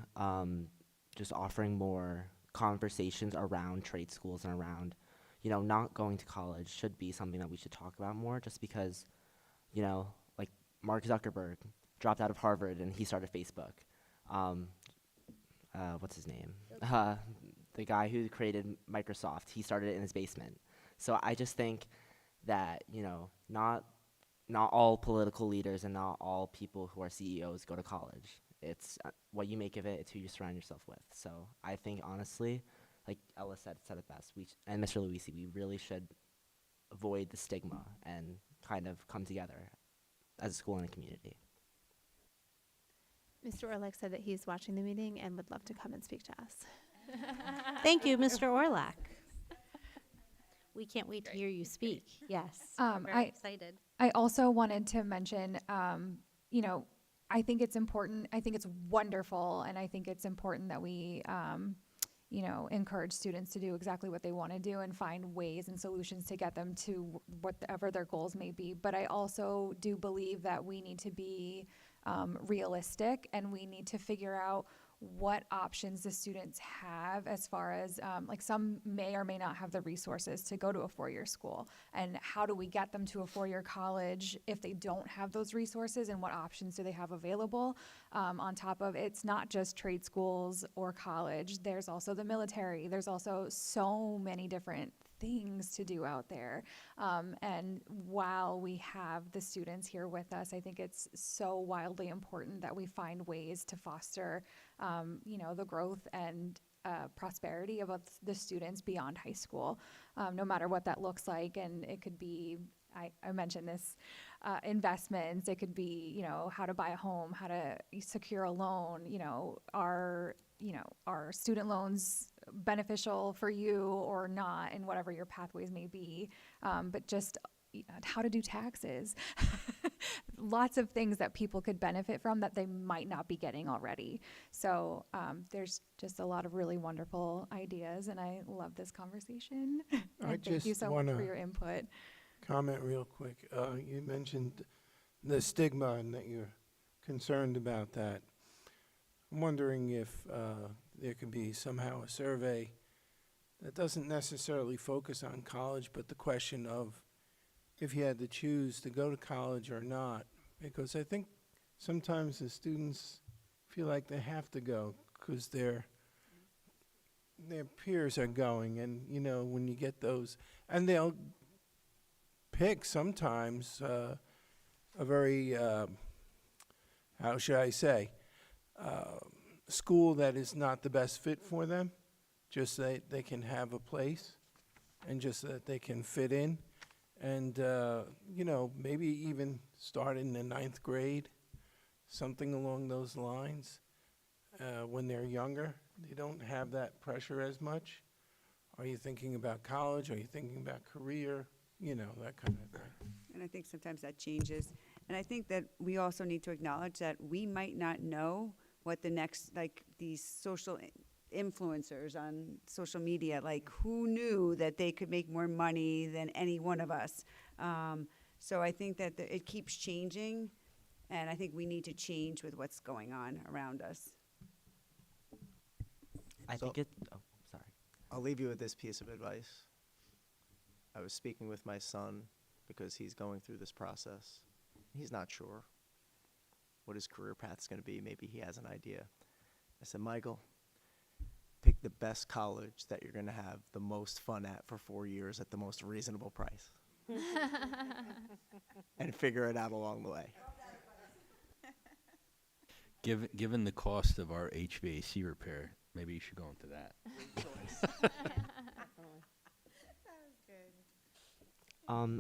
more conversations around trade schools and around, you know, not going to college should be something that we should talk about more, just because, you know, like Mark Zuckerberg dropped out of Harvard and he started Facebook. What's his name? The guy who created Microsoft, he started it in his basement. So I just think that, you know, not all political leaders and not all people who are CEOs go to college. It's what you make of it, it's who you surround yourself with. So I think, honestly, like Ella said it best, and Mr. Luisi, we really should avoid the stigma and kind of come together as a school and a community. Mr. Orlick said that he's watching the meeting and would love to come and speak to us. Thank you, Mr. Orlack. We can't wait to hear you speak. Yes, we're very excited. I also wanted to mention, you know, I think it's important. I think it's wonderful, and I think it's important that we, you know, encourage students to do exactly what they want to do and find ways and solutions to get them to whatever their goals may be. But I also do believe that we need to be realistic, and we need to figure out what options the students have as far as like some may or may not have the resources to go to a four-year school, and how do we get them to a four-year college if they don't have those resources, and what options do they have available. On top of it's not just trade schools or college, there's also the military, there's also so many different things to do out there. And while we have the students here with us, I think it's so wildly important that we find ways to foster, you know, the growth and prosperity of the students beyond high school, no matter what that looks like. And it could be, I mentioned this, investments. It could be, you know, how to buy a home, how to secure a loan. You know, are student loans beneficial for you or not, and whatever your pathways may be, but just how to do taxes. Lots of things that people could benefit from that they might not be getting already. So there's just a lot of really wonderful ideas, and I love this conversation. And thank you so much for your input. Comment real quick. You mentioned the stigma and that you're concerned about that. I'm wondering if there could be somehow a survey that doesn't necessarily focus on college, but the question of if you had to choose to go to college or not. Because I think sometimes the students feel like they have to go because their peers are going, and, you know, when you get those, and they'll pick sometimes a very, how should I say, school that is not the best fit for them, just so they can have a place and just so that they can fit in. And, you know, maybe even start in the 9th grade, something along those lines. When they're younger, they don't have that pressure as much. Are you thinking about college? Are you thinking about career? You know, that kind of thing. And I think sometimes that changes. And I think that we also need to acknowledge that we might not know what the next, like these influencers on social media, like who knew that they could make more money than any one of us? So I think that it keeps changing, and I think we need to change with what's going on around us. I So- think it. Oh, sorry. I'll leave you with this piece of advice. I was speaking with my son because he's going through this process. He's not sure what his career path's going to be. Maybe he has an idea. I said, Michael, pick the best college that you're going to have the most fun at for 4 years at the most reasonable price. And figure it out along the way. Given the cost of our HVAC repair, maybe you should go into that.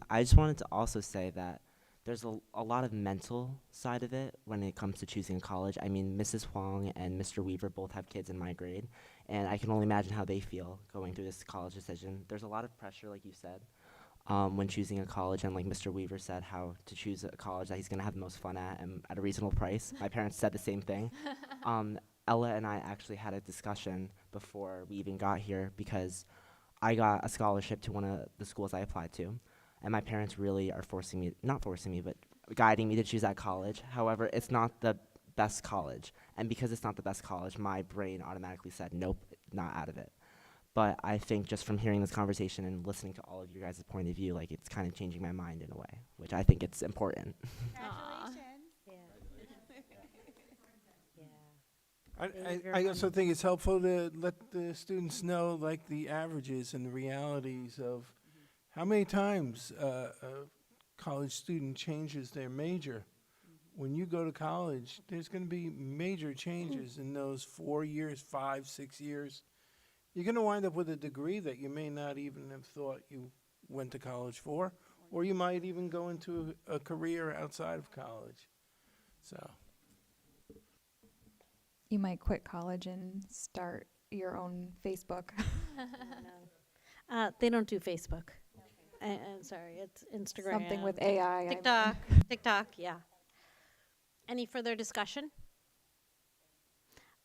I just wanted to also say that there's a lot of mental side of it when it comes to choosing a college. I mean, Mrs. Huang and Mr. Weaver both have kids in my grade, and I can only imagine how they feel going through this college decision. There's a lot of pressure, like you said, when choosing a college, and like Mr. Weaver said, how to choose a college that he's going to have the most fun at and at a reasonable price. My parents said the same thing. Ella and I actually had a discussion before we even got here because I got a scholarship to one of the schools I applied to. And my parents really are not forcing me, but guiding me to choose that college. However, it's not the best college. And because it's not the best college, my brain automatically said, nope, not out of it. But I think just from hearing this conversation and listening to all of you guys' point of view, like it's kind of changing my mind in a way, which I think it's important. I also think it's helpful to let the students know, like, the averages and the realities of how many times a college student changes their major. When you go to college, there's going to be major changes in those 4 years, 5, 6 years. You're going to wind up with a degree that you may not even have thought you went to college for, or you might even go into a career outside of college. So. You might quit college and start your own Facebook. They don't do Facebook. I'm sorry, it's Instagram. Something with AI. TikTok, yeah. Any further discussion?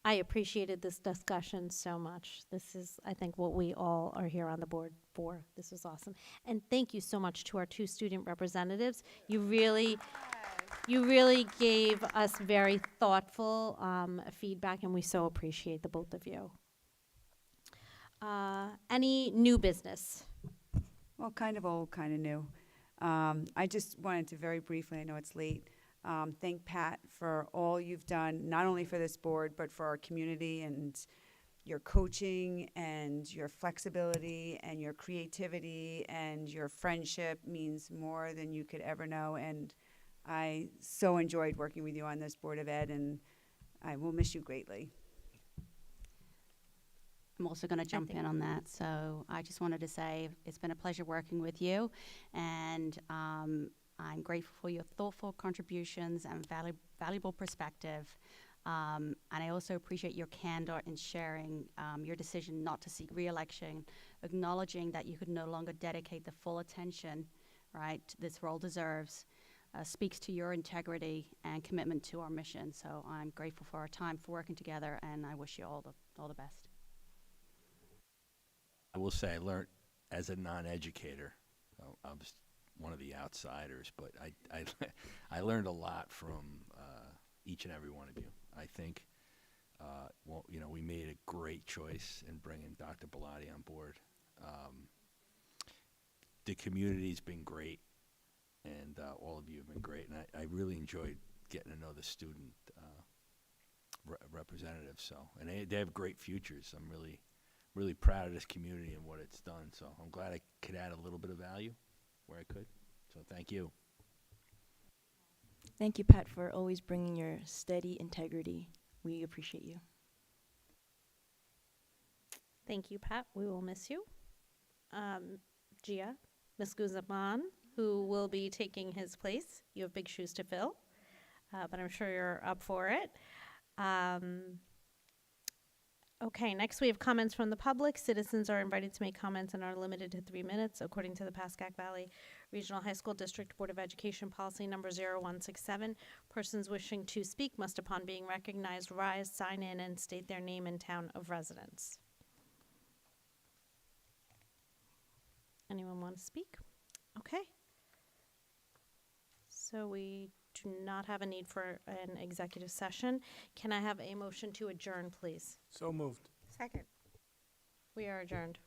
I appreciated this discussion so much. This is, I think, what we all are here on the board for. This was awesome. And thank you so much to our 2 student representatives. You really gave us very thoughtful feedback, and we so appreciate the both of you. Any new business? Well, kind of old, kind of new. I just wanted to very briefly, I know it's late, thank Pat for all you've done, not only for this board, but for our community, and your coaching and your flexibility and your creativity and your friendship means more than you could ever know. And I so enjoyed working with you on this Board of Ed, and I will miss you greatly. I'm also going to jump in on that. So I just wanted to say it's been a pleasure working with you, and I'm grateful for your thoughtful contributions and valuable perspective. And I also appreciate your candor in sharing your decision not to seek re-election, acknowledging that you could no longer dedicate the full attention, right, this role deserves, speaks to your integrity and commitment to our mission. So I'm grateful for our time for working together, and I wish you all the best. I will say I learned as a non-educator, I was one of the outsiders, but I learned a lot from each and every one of you. I think, we made a great choice in bringing Dr. Bellotti on board. The community's been great, and all of you have been great, and I really enjoyed getting to know the student representatives. So, and they have great futures. I'm really proud of this community and what it's done. So I'm glad I could add a little bit of value where I could. So thank you. Thank you, Pat, for always bringing your steady integrity. We appreciate you. Thank you, Pat. We will miss you. Gia, Ms. Guzman, who will be taking his place. You have big shoes to fill, but I'm sure you're up for it. Okay, next we have comments from the public. Citizens are invited to make comments and are limited to 3 minutes according to the Pascack Valley Regional High School District Board of Education Policy Number 0167. Persons wishing to speak must, upon being recognized, rise, sign in, and state their name and town of residence. Anyone want to speak? Okay. So we do not have a need for an executive session. Can I have a motion to adjourn, please? So moved. Second. We are adjourned.